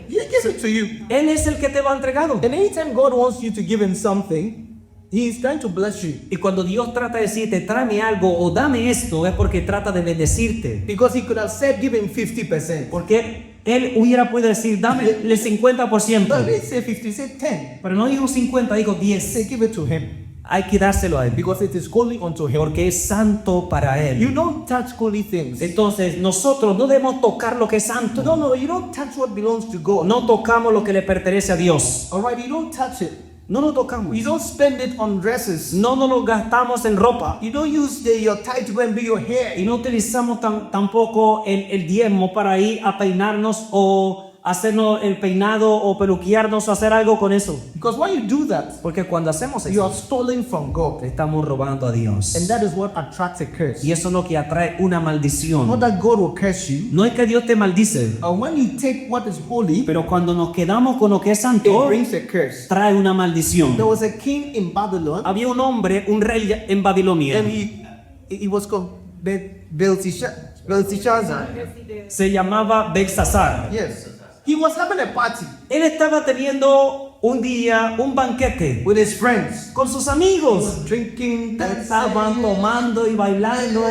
He gave it to you. Él es el que te lo ha entregado. And anytime God wants you to give him something, he is trying to bless you. Y cuando Dios trata de decirte, tráeme algo o dame esto, es porque trata de bendecirte. Because he could have said, give him 50%. Porque Él hubiera podido decir, dame el 50%. But he didn't say 50, he said 10. Pero no dijo 50, dijo He 10. said, give it to him. Hay que dárselo a Él. Because it is holy unto him. Porque es santo para Él. You don't touch holy things. Entonces, nosotros no debemos tocar lo que es santo. No, you don't touch what belongs to God. No tocamos lo que le pertenece a Dios. Alright, you don't touch it. No lo tocamos. You don't spend it on dresses. No nos lo gastamos en ropa. You don't use your tithe to go and do your hair. Y no utilizamos tampoco el diezmo para ir a peinarnos o hacernos el peinado o peluquearnos o hacer algo con eso. Because when you do that, Porque cuando hacemos you eso, are stolen from God. estamos robando a Dios. And that is what attracts a curse. Y eso es lo que atrae una Not maldición. that God will curse you. No es que Dios te maldice, And when you take what is holy, pero cuando nos quedamos con lo que es it santo, brings a curse. trae una maldición. There was a king in Babylon, Había un hombre, un rey en Babilonia. and he was called Belteshazzar. Se llamaba Belsasar. Yes. He was having a party Él estaba teniendo un día, un banquete with his friends, con sus amigos. drinking, Estaban tomando y bailando,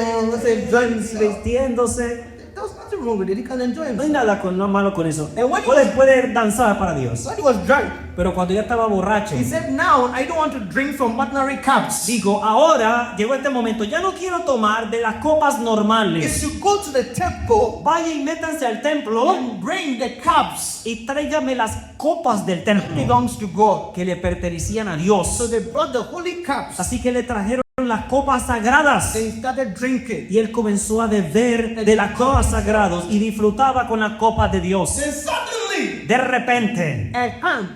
vistiéndose. There was nothing wrong with it. He can enjoy No hay himself. nada no malo con eso. And when he Puede danzar para Dios. When he was drunk, Pero cuando ya estaba borracho, he said, now I don't want to drink from ordinary cups. dijo, ahora llegó este momento, ya no quiero tomar de las copas If normales. you go to the temple Vaya y métanse al templo and bring the cups, y tráigame las copas del it templo belongs to God. que le pertenecían a Dios. So they brought the holy cups Así que le trajeron las copas sagradas. and he started drinking. Y él comenzó a beber de las copas sagradas y disfrutaba con las copas de Dios. Then suddenly, De repente, a hand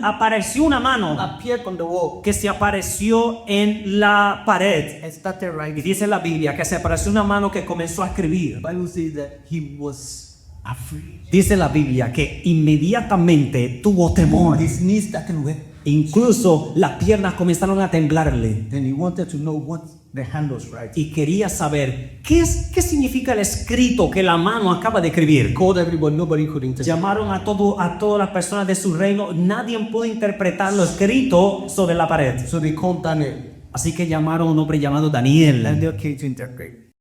apareció una mano appeared on the wall que se apareció en la pared. and started Y writing. dice la Biblia que se apareció una mano que comenzó a escribir. The Bible says that he was afraid. Dice la Biblia que inmediatamente tuvo temor. His knees started wet. Incluso las piernas comenzaron a temblarle. Then he wanted to know what the hand was writing. Y quería saber qué significa el escrito que la mano acaba de escribir. Called everybody, nobody could interpret. Llamaron a todas las personas de su reino. Nadie pudo interpretar lo escrito sobre la pared. So they called Daniel. Así que llamaron a un hombre llamado Daniel. Daniel came to interpret.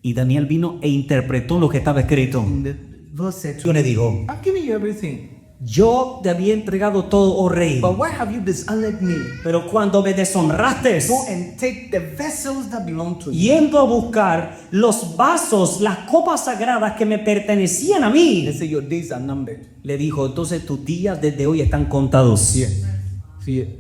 Y Daniel vino e interpretó lo que estaba escrito. And the verse said to Yo le digo, him, I've given you everything, yo te había entregado todo, oh rey. but why have you dishonored me? Pero cuando me deshonraste, Go and take the vessels that belong to you. yendo a buscar los vasos, las copas sagradas que me pertenecían a They mí, say your days are numbered. le dijo, entonces tus días desde hoy están contados. Yes.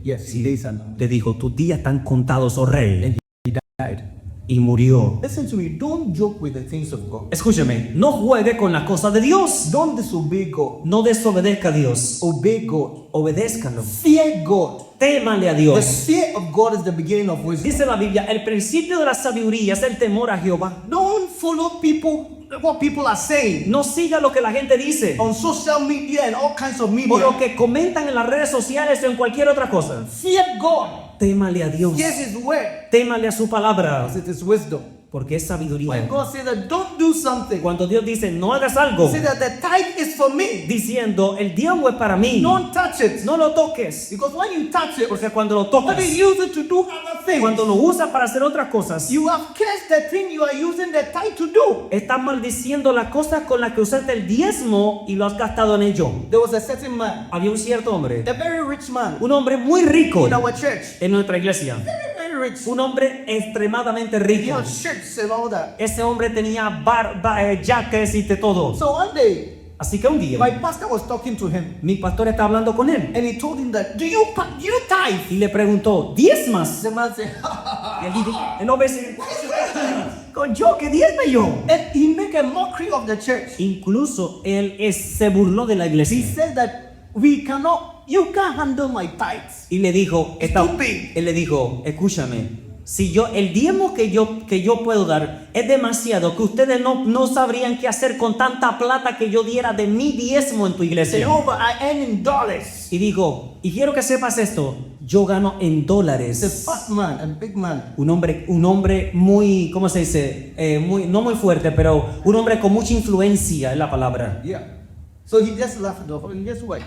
Yes, days are numbered. Le dijo, tus días están contados, oh rey. And he died. Y murió. Listen to me, don't joke with the things of God. Escúcheme, no juegue con las cosas de Dios. Don't disobey God. No desobedezca a Dios. Obey God. Obedézcalo. Fear God. Témale a The Dios. fear of God is the beginning of wisdom. Dice la Biblia, el principio de la sabiduría es el temor a Jehová. Don't follow what people are saying No siga lo que la gente dice on social media and all kinds of o media. lo que comentan en las redes sociales o en cualquier otra cosa. Fear God. Témale a Dios. Here's His word. Témale a su palabra, Because it is wisdom. porque es When sabiduría. God says that don't do something, Cuando Dios dice, no hagas algo, say that the tithe is for me. diciendo, el diablo es para mí, Don't touch it. no lo toques. Because when you touch it, Porque cuando lo when tocas, you use it to do other things, cuando lo usas para hacer otras cosas, you have cursed the thing you are using the tithe to do. estás maldiciendo las cosas con las que usaste el diezmo y lo has gastado en ello. There was a certain man, Había un cierto hombre, a very rich man, un hombre muy rico in our church. en nuestra iglesia, Very rich. un hombre extremadamente He rico. had shirts and all that. Ese hombre tenía jackets y de todo. So one day, Así que un día, my pastor was talking to him, mi pastor está hablando con él and he told him that, do you tithe? y le preguntó, ¿diezmas? The man said, Y él dijo, el hombre dice, con yo, que diezme yo. and he make a mockery of the church. Incluso él se burló de la He iglesia said that you can't handle my tithes. y le dijo, Estúpido. él le dijo, escúchame, si el diezmo que yo puedo dar es demasiado, que ustedes no sabrían qué hacer con tanta plata que yo diera de mi diezmo en tu Say, iglesia. oh, but I earn in dollars. Y dijo, y quiero que sepas esto, yo gano en He's a dólares. fat man, a big man. Un hombre muy, ¿cómo se dice? No muy fuerte, pero un hombre con mucha influencia en la palabra. Yeah. So he just laughed it off, and guess what?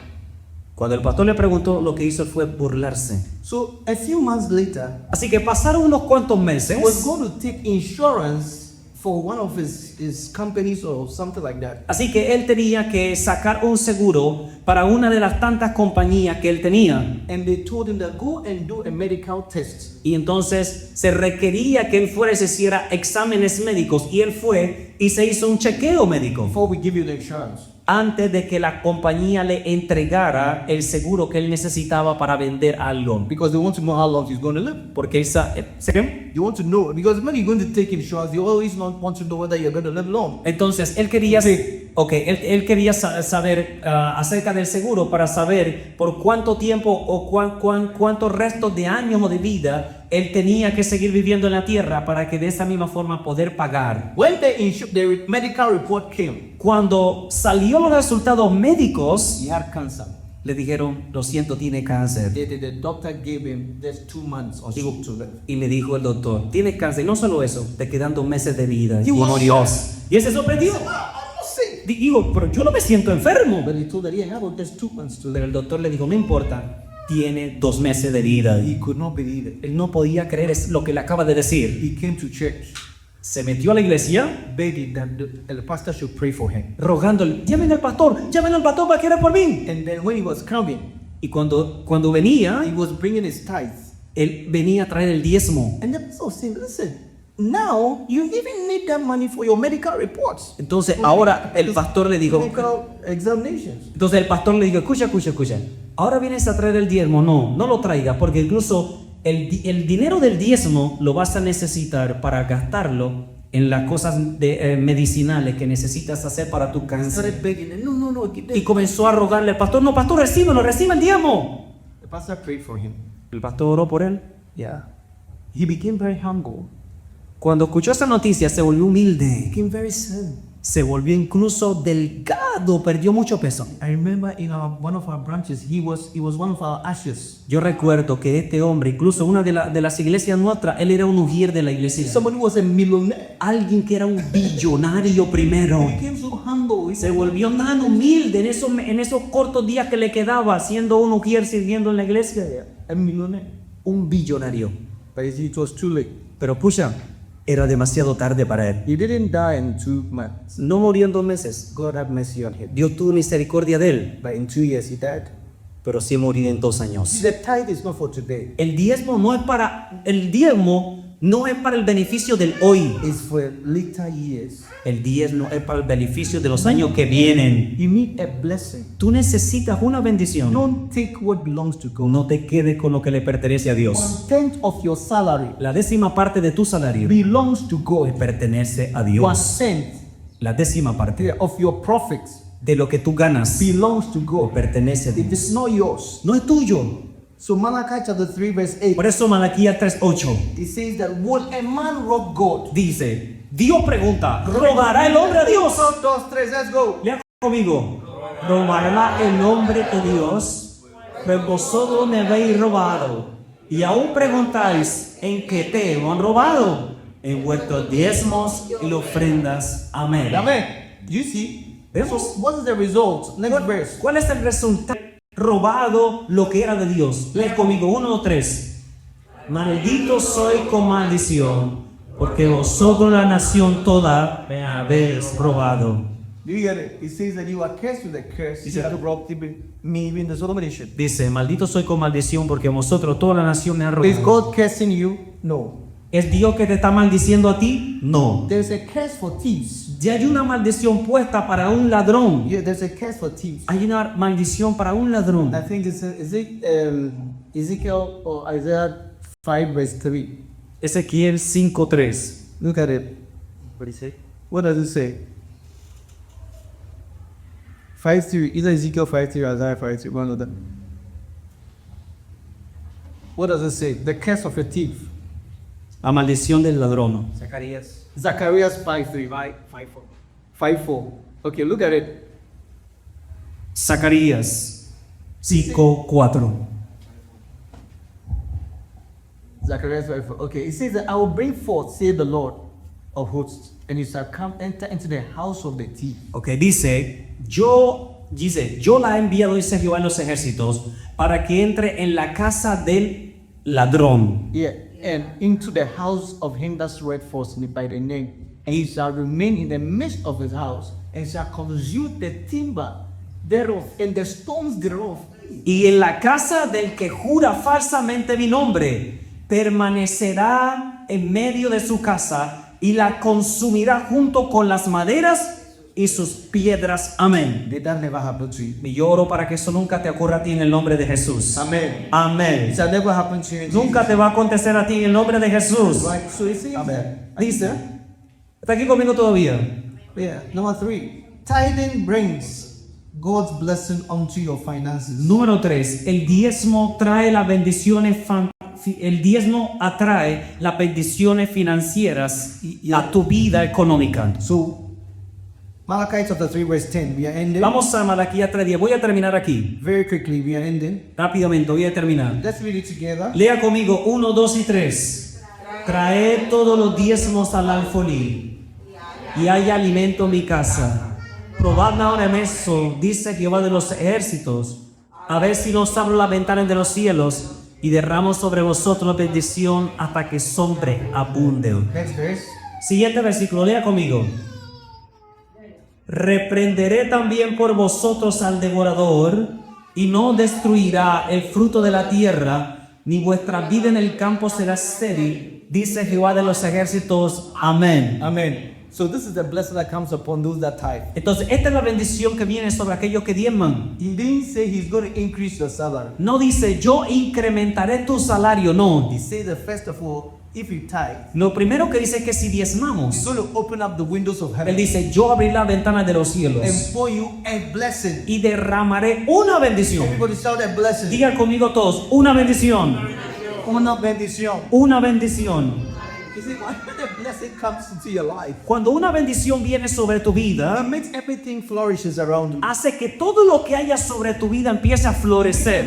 Cuando el pastor le preguntó, lo que hizo fue burlarse. So a few months later, Así que pasaron unos cuantos he was meses. going to take insurance for one of his companies or something like that. Así que él tenía que sacar un seguro para una de las tantas compañías que él tenía. And they told him that go and do a medical test. Y entonces se requería que él fuera y se hiciera exámenes médicos. Y él fue y se hizo un chequeo médico Before we give you the insurance. antes de que la compañía le entregara el seguro que él necesitaba para vender algo. Because they want to know how long he's going to live. Porque esa, You want to know, because when you're going to take insurance, you always want to know whether you're going to live long. entonces él quería, él quería saber acerca del seguro para saber por cuánto tiempo o cuántos restos de años o de vida él tenía que seguir viviendo en la tierra para que de esa misma forma poder pagar. When the medical report came, Cuando salió los resultados médicos, he had cancer. le dijeron, lo siento, tiene cáncer. The doctor gave him just 2 months or so to live. Y le dijo el doctor, tiene cáncer. Y no solo eso, te quedan 2 meses de vida. He Y was murió. Y él se sorprendió. I'm not sick. Digo, pero yo no me siento enfermo. But he told that he had just 2 months to Pero live. el doctor le dijo, no importa, tiene 2 meses de vida. He could not believe it. Él no podía creer lo que le acaba de decir. He came to church, Se metió a la iglesia begging that the pastor should pray for him. rogándole, llamen al pastor para que ore por mí. And then when he was coming, Y cuando venía, he was bringing his tithes. él venía a traer el diezmo. And the pastor was saying, listen, now you even need that money for your medical reports. Entonces ahora el pastor le dijo, Medical examinations. escucha. Ahora vienes a traer el diezmo. No lo traigas, porque incluso el dinero del diezmo lo vas a necesitar para gastarlo en las cosas medicinales que necesitas hacer para tu cáncer. Started begging, no. Y comenzó a rogarle al pastor, no, pastor, recibe el diezmo. The pastor prayed for him. El pastor oró por él. Yeah. He became very humble. Cuando escuchó esa noticia se volvió humilde, Became very sad. se volvió incluso delgado, perdió mucho peso. I remember in one of our branches, he was one of our ushers. Yo recuerdo que este hombre, incluso una de las iglesias nuestras, él era un ujier de la iglesia. Someone who was a millionaire. Alguien que era un billonario primero. Became so humble. Se volvió tan humilde en esos cortos días que le quedaba siendo un ujier sirviendo en la iglesia. A millionaire. Un billonario. But you see, it was too late. Pero pucha, era demasiado tarde para él. He didn't die in 2 months. No murió en 2 meses. God had mercy on him. Dios tuvo misericordia de él. But in 2 years, he died. Pero sí murió en 2 años. See, the tithe is not for today. El diezmo no es para el beneficio del hoy. It's for later years. El diezmo es para el beneficio de los años que vienen. You need a blessing. Tú necesitas una bendición. Don't take what belongs to God. No te quedes con lo que le pertenece a Dios. 1/10 of your salary La 10ª parte de tu salario belongs to le God. pertenece a Dios. 1% La 10ª parte of your profits de lo que tú ganas belongs to le God. pertenece a It Dios. is not yours. No es tuyo. So Malachi chapter 3 verse 8, Por eso Malaquías 3:8 it says that when a man rob God, dice, Dios pregunta, ¿robará el hombre a Dios? 1, 2, 3, let's go. Lea conmigo. ¿Robará el hombre a Dios? Pues vosotros me habéis robado. Y aún preguntáis, ¿en qué te han robado? En vuestros diezmos y ofrendas. Amén. Amen. You see? Vemos. So what is the result? Next verse. ¿Cuál es el resultado? Robado lo que era de Dios. Lee conmigo, 1 o 3. Maldito soy con maldición, porque vosotros la nación toda me habéis robado. Do you get it? It says that you are cursed with a curse. Dice- You have robbed me even the Solomon nation. Dice, maldito soy con maldición, porque vosotros toda la nación me ha Is robado. God cursing you? No. ¿Es Dios que te está maldiciendo a ti? No. There's a curse for thieves. Ya hay una maldición puesta para un ladrón. Yeah, there's a curse for thieves. Hay una maldición para un ladrón. I think it's Ezekiel or Isaiah 5 verse 3. Ezequiel 5:3. Look at it. What does it say? 5:3. Either Ezekiel 5:3 or Isaiah 5:3. One of them. What does it say? The curse of a thief. La maldición del ladrón. Zacharias 5:3. 5:4. Okay, look at it. Zacarías 5:4. Zacharias 5:4. Okay, it says that I will bring forth, say the Lord of hosts, and you shall enter into the house of the thief. Ok, dice, yo la he enviado, dice Jehová en los ejércitos, para que entre en la casa del ladrón. Yeah, and into the house of him that sweat falsely by the name, and he shall remain in the midst of his house, and shall consume the timber thereof, and the stones thereof. Y en la casa del que jura falsamente mi nombre, permanecerá en medio de su casa y la consumirá junto con las maderas y sus piedras. Amén. Did that never happen to you? Y yo oro para que eso nunca te ocurra a ti en el nombre de Jesús. Amen. Amén. It shall never happen to you. in Nunca te va a acontecer a ti en el nombre de Jesús. Jesus. Right? So it says, Dice, ¿está aquí conmigo todavía? yeah. Number 3, tithing brings God's blessing unto your finances. Número 3, el diezmo trae las bendiciones el diezmo atrae las bendiciones financieras a tu vida económica. So, Malachi chapter 3 verse 10, we are ending. Vamos a Malaquías 3:10. Voy a terminar aquí. Very quickly, we are ending. Rápidamente voy a terminar. Let's read it together. Lea conmigo 1, 2 y 3. Traed todos los diezmos al alfolí y haya alimento en mi casa. Probad ahora en eso, dice Jehová de los ejércitos, a ver si nos abro las ventanas de los cielos y derramo sobre vosotros bendición hasta que sobreabunde. Next verse. Siguiente versículo, lea conmigo. Reprenderé también por vosotros al devorador y no destruirá el fruto de la tierra, ni vuestra vida en el campo será estéril, dice Jehová de los ejércitos. Amén. Amen. So this is the blessing that comes upon those that tithe. Entonces, esta es la bendición que viene sobre aquellos que diezman. He didn't say he's going to increase your salary. No dice, yo incrementaré tu salario, no. He said that first of all, if you tithe, Lo primero que dice es que si he's diezmamos, going to open up the windows of Él heaven dice, yo abriré la ventana de los cielos and pour you a blessing. y derramaré una bendición. Everybody shout that blessing. Digan conmigo todos, una bendición, Una bendición. una bendición. You see, when the blessing comes into your life, Cuando una bendición viene sobre tu it vida, makes everything flourishes around you. hace que todo lo que haya sobre tu vida empiece a florecer.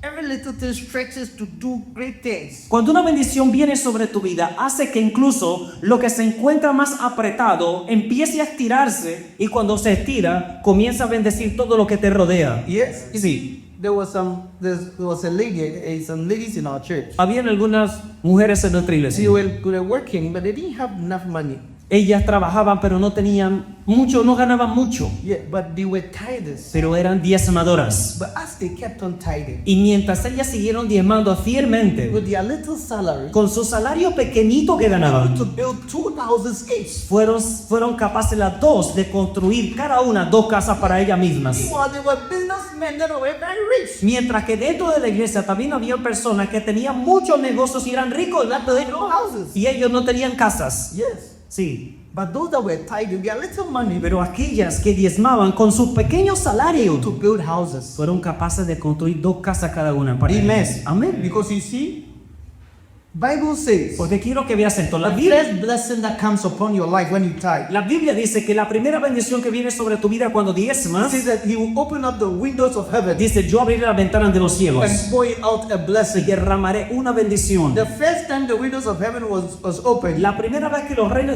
Every little thing stretches to do great things. Cuando una bendición viene sobre tu vida, hace que incluso lo que se encuentra más apretado empiece a estirarse, y cuando se estira, comienza a bendecir todo lo que te rodea. Yes. Sí, There was some ladies in our church. habían algunas mujeres en nuestra They iglesia. were working, but they didn't have enough money. Ellas trabajaban, pero no tenían mucho, no ganaban mucho, Yeah, but they were tithers. pero eran diezmadoras. But as they kept on tithing, Y mientras ellas siguieron diezmando fielmente, with their little salary, con su salario pequeñito que ganaban, to build 2,000 skates. fueron capaces las dos de construir cada una 2 casas para ellas mismas. Meanwhile, they were businessmen that were very rich. Mientras que dentro de la iglesia también había personas que tenían muchos negocios y eran ricos, But they no houses. y ellos no tenían casas. Yes. Sí, But those that were tithing, their little money pero aquellas que diezmaban con sus pequeños salarios to build houses. fueron capaces de construir 2 casas cada una para Amen. ellos. Amén. Because you see, Bible says Porque quiero que veas esto. the first blessing that comes upon your life when you tithe, La Biblia dice que la primera bendición que viene sobre tu vida cuando diezmas, says that He will open up the windows of heaven dice, yo abriré las ventanas de los cielos and pour out a y blessing. derramaré una bendición. The first time the windows of heaven was opened, La primera vez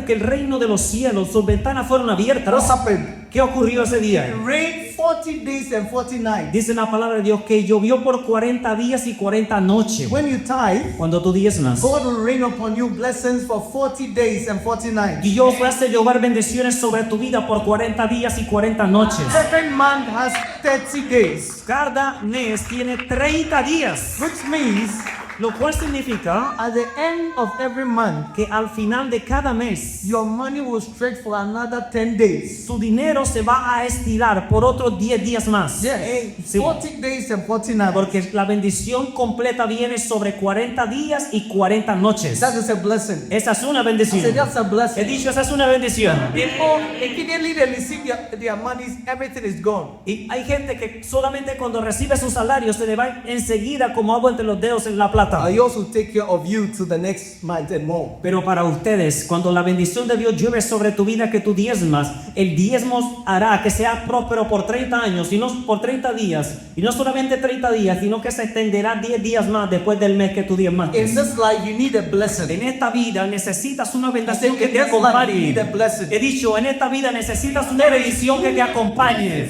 que el reino de los cielos, sus ventanas fueron what abiertas, happened? ¿qué ocurrió ese It día? rained 40 days and 40 nights. Dice la palabra de Dios que llovió por 40 días y 40 noches. When you tithe, Cuando tú diezmas, God will rain upon you blessings for 40 days and 40 nights. y Dios hace llover bendiciones sobre tu vida por 40 días y 40 noches. Second month has 30 days, Cada mes tiene 30 días, which means lo cual significa at the end of every month, que al final de cada mes, your money will stretch for another 10 days. su dinero se va a estirar por otros 10 días más. Yes, Sí. 40 days and 40 nights. Porque la bendición completa viene sobre 40 días y 40 noches. That is a blessing. Esa es una I bendición. said that's a He blessing. dicho, esa es una bendición. People immediately they receive their monies, everything is gone. Y hay gente que solamente cuando recibe su salario se le va enseguida como agua entre los dedos en la plata. I also take care of you to the next month and more. Pero para ustedes, cuando la bendición de Dios llueve sobre tu vida que tú diezmas, el diezmo hará que sea próspero por 30 años, y no por 30 días, y no solamente 30 días, sino que se extenderá 10 días más después del mes que tú diezmaste. In this life, you need a blessing. En esta vida necesitas una bendición que In te this life, you acompañe. need a blessing. He dicho, en esta vida necesitas una bendición que te acompañe.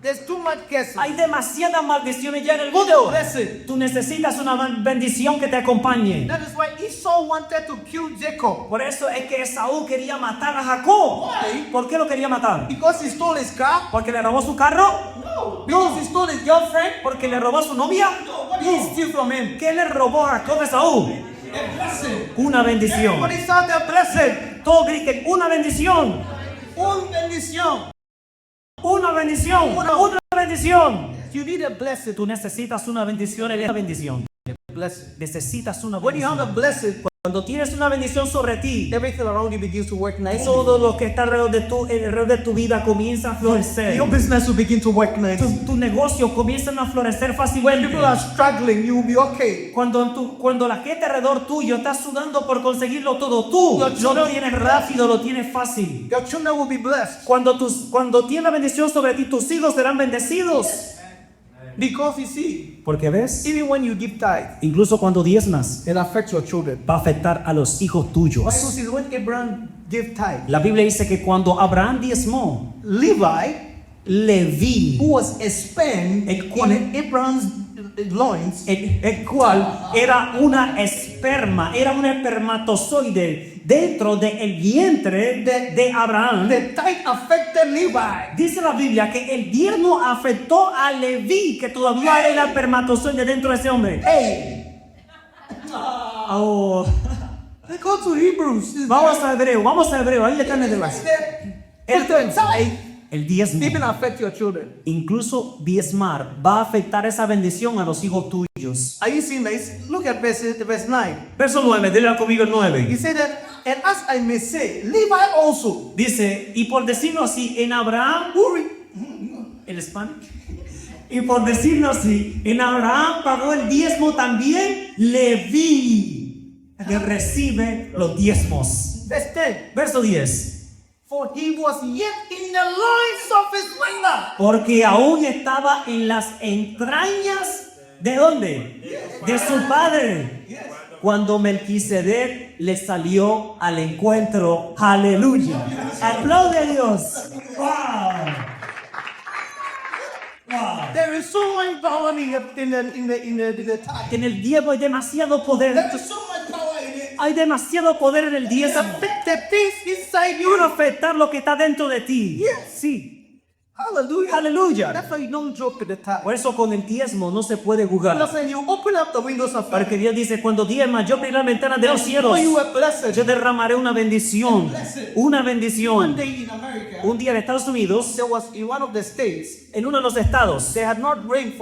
There's too much curses. Hay demasiadas maldiciones ya en el mundo. Blessing. Tú necesitas una bendición que te acompañe. That is why Esau wanted to kill Jacob. Por eso es que Esaú quería matar a Jacob. Why? ¿Por qué lo quería matar? Because he stole his car? ¿Porque le robó su carro? No. Because he stole his girlfriend? ¿Porque le robó su novia? What did he steal from him? ¿Qué le robó a Jacob a Esaú? A blessing. Una bendición. Everybody shout a blessing. Todos griten, una bendición. Un bendición. Una bendición. Una bendición. You need a blessing. Tú necesitas una bendición, una bendición. Blessing. Necesitas una When you have a bendición. blessing, Cuando tienes una bendición sobre ti, everything around you begins to work nicely. todo lo que está alrededor de tu vida comienza a florecer. Your business will begin to work nicely. Tu negocio comienzan a florecer When fácilmente. people are struggling, you will be okay. Cuando la gente alrededor tuyo está sudando por conseguirlo todo, tú no lo tienes rápido, lo tienes fácil. Your children will be blessed Cuando tienes la bendición sobre ti, tus hijos serán bendecidos. because you see, Porque ves, even when you give tithe, incluso cuando diezmas, it affects your children. va a afectar a los hijos tuyos. Bible says when Abraham gave tithe, La Biblia dice que cuando Abraham diezmó, Levi Leví, who was a sperm El cual- in Abraham's loins, el cual era una esperma, era un espermatozoide dentro del vientre de Abraham. the tithe affected Levi. Dice la Biblia que el diezmo afectó a Leví, que todavía era el espermatozoide dentro de ese hombre. Hey, Oh. let's go to Hebrews. Vamos a Hebreo, ahí le están en el El tithe El diezmo, even affect your children. incluso diezmar, va a afectar esa bendición a los hijos tuyos. Are you seeing this? Look at verse 9. Verso 9, dile conmigo el He 9. said that, and as I may say, Levi also, Dice, y por decirlo así, en Abraham, el Spanish, y por decirlo así, en Abraham pagó el diezmo también Leví, que recibe los diezmos. verse 10. Verso 10. For he was yet in the loins of his mother. Porque aún estaba en las entrañas, ¿de dónde? De su padre. Cuando Melquisedec le salió al encuentro. Aleluya. Aplaude a Dios. Wow. Wow. There is so much power in the tithe. En el diezmo hay demasiado poder. There is so much power in it. Hay demasiado poder en el diezmo. The things inside you. Para afectar lo que está dentro de ti. Yes. Sí. Hallelujah. Aleluya. That's why you don't joke with the tithe. Por eso con el diezmo no se puede jugar. Listen, you open up the windows of heaven. Porque Dios dice, cuando diezmas, yo abriré las ventanas de los cielos. For you are blessed. Yo derramaré una bendición. Una One bendición. day in America, Un día en Estados Unidos, there was in one of the states, en uno de los estados, they had not rained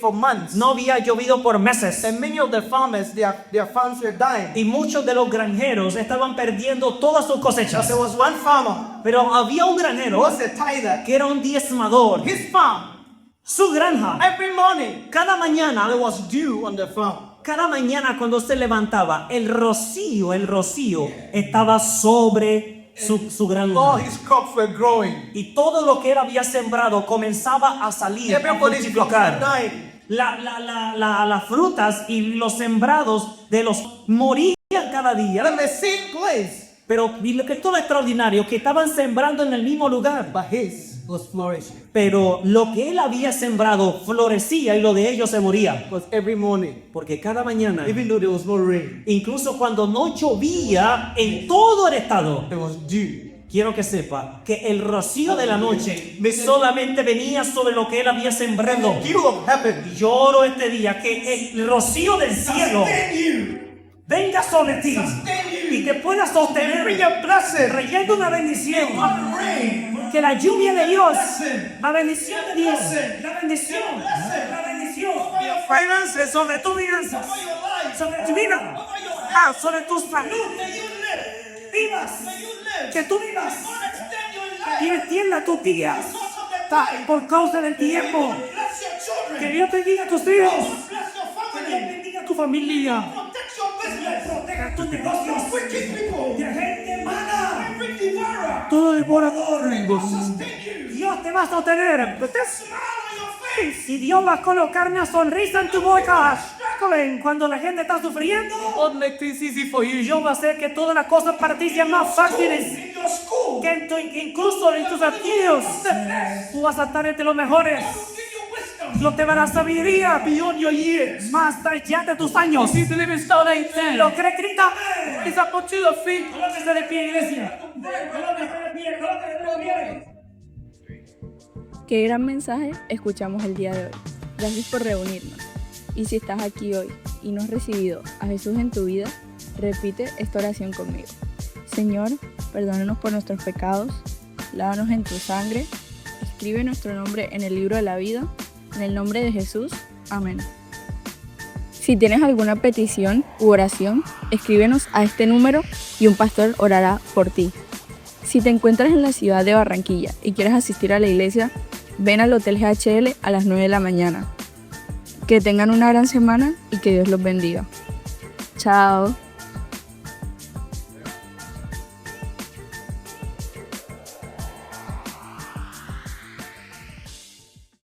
for months. no había llovido por meses. And many of the farmers, their farms were dying. Y muchos de los granjeros estaban perdiendo todas sus cosechas. There was one farmer Pero había un who granjero was a tither. que era un diezmador. His farm, Su granja, every morning, cada mañana, there was dew on the farm. cada mañana cuando se levantaba, el rocío estaba sobre su All granja. his crops were growing. Y todo lo que él había sembrado comenzaba a salir, a Everybody's crops were multiplicar. dying. Las frutas y los sembrados de los morían cada And día. in the same place, Pero y lo que es todo extraordinario, que estaban sembrando en el mismo lugar. but his was flourishing. Pero lo que él había sembrado florecía y lo de ellos se moría. It was every morning, Porque cada mañana, even though there was no rain, incluso cuando no llovía en todo el estado, there was dew. quiero que sepa que el rocío de la noche solamente venía sobre lo que él había sembrado. Dew of heaven. Yo oro este día que el rocío del cielo venga sobre ti y te pueda sostener, trayendo una bendición. Que la lluvia de Dios, la bendición de Dios, la bendición finanzas sobre tu finanzas, sobre tu vida, sobre tu salud, vivas, que tú vivas y extienda tus días por causa del tiempo. Que Dios bendiga a tus hijos, que Dios bendiga a tu familia, proteja tus negocios, de gente mala, todo devorador. Dios te va a sostener. Y Dios va a colocar una sonrisa en tu boca. Cuando la gente está sufriendo, God make things easy for you. Dios va a hacer que todas las cosas para ti sean más fáciles. Que incluso en tus estudios, tú vas a estar entre los mejores. Dios te va a dar sabiduría beyond your years, más allá de tus años. Si te debes estar ahí, lo crees, grita. Esa pochila fin. Colóquese de pie, iglesia. Colóquese de pie, colóquese de pie. Qué gran mensaje escuchamos el día de hoy. Gracias por reunirnos. Y si estás aquí hoy y no has recibido a Jesús en tu vida, repite esta oración conmigo. Señor, perdónanos por nuestros pecados, lávanos en tu sangre, escribe nuestro nombre en el libro de la vida, en el nombre de Jesús. Amén. Si tienes alguna petición u oración, escríbenos a este número y un pastor orará por ti. Si te encuentras en la ciudad de Barranquilla y quieres asistir a la iglesia, ven al Hotel GHL a las 9 de la mañana. Que tengan una gran semana y que Dios los bendiga. Chao.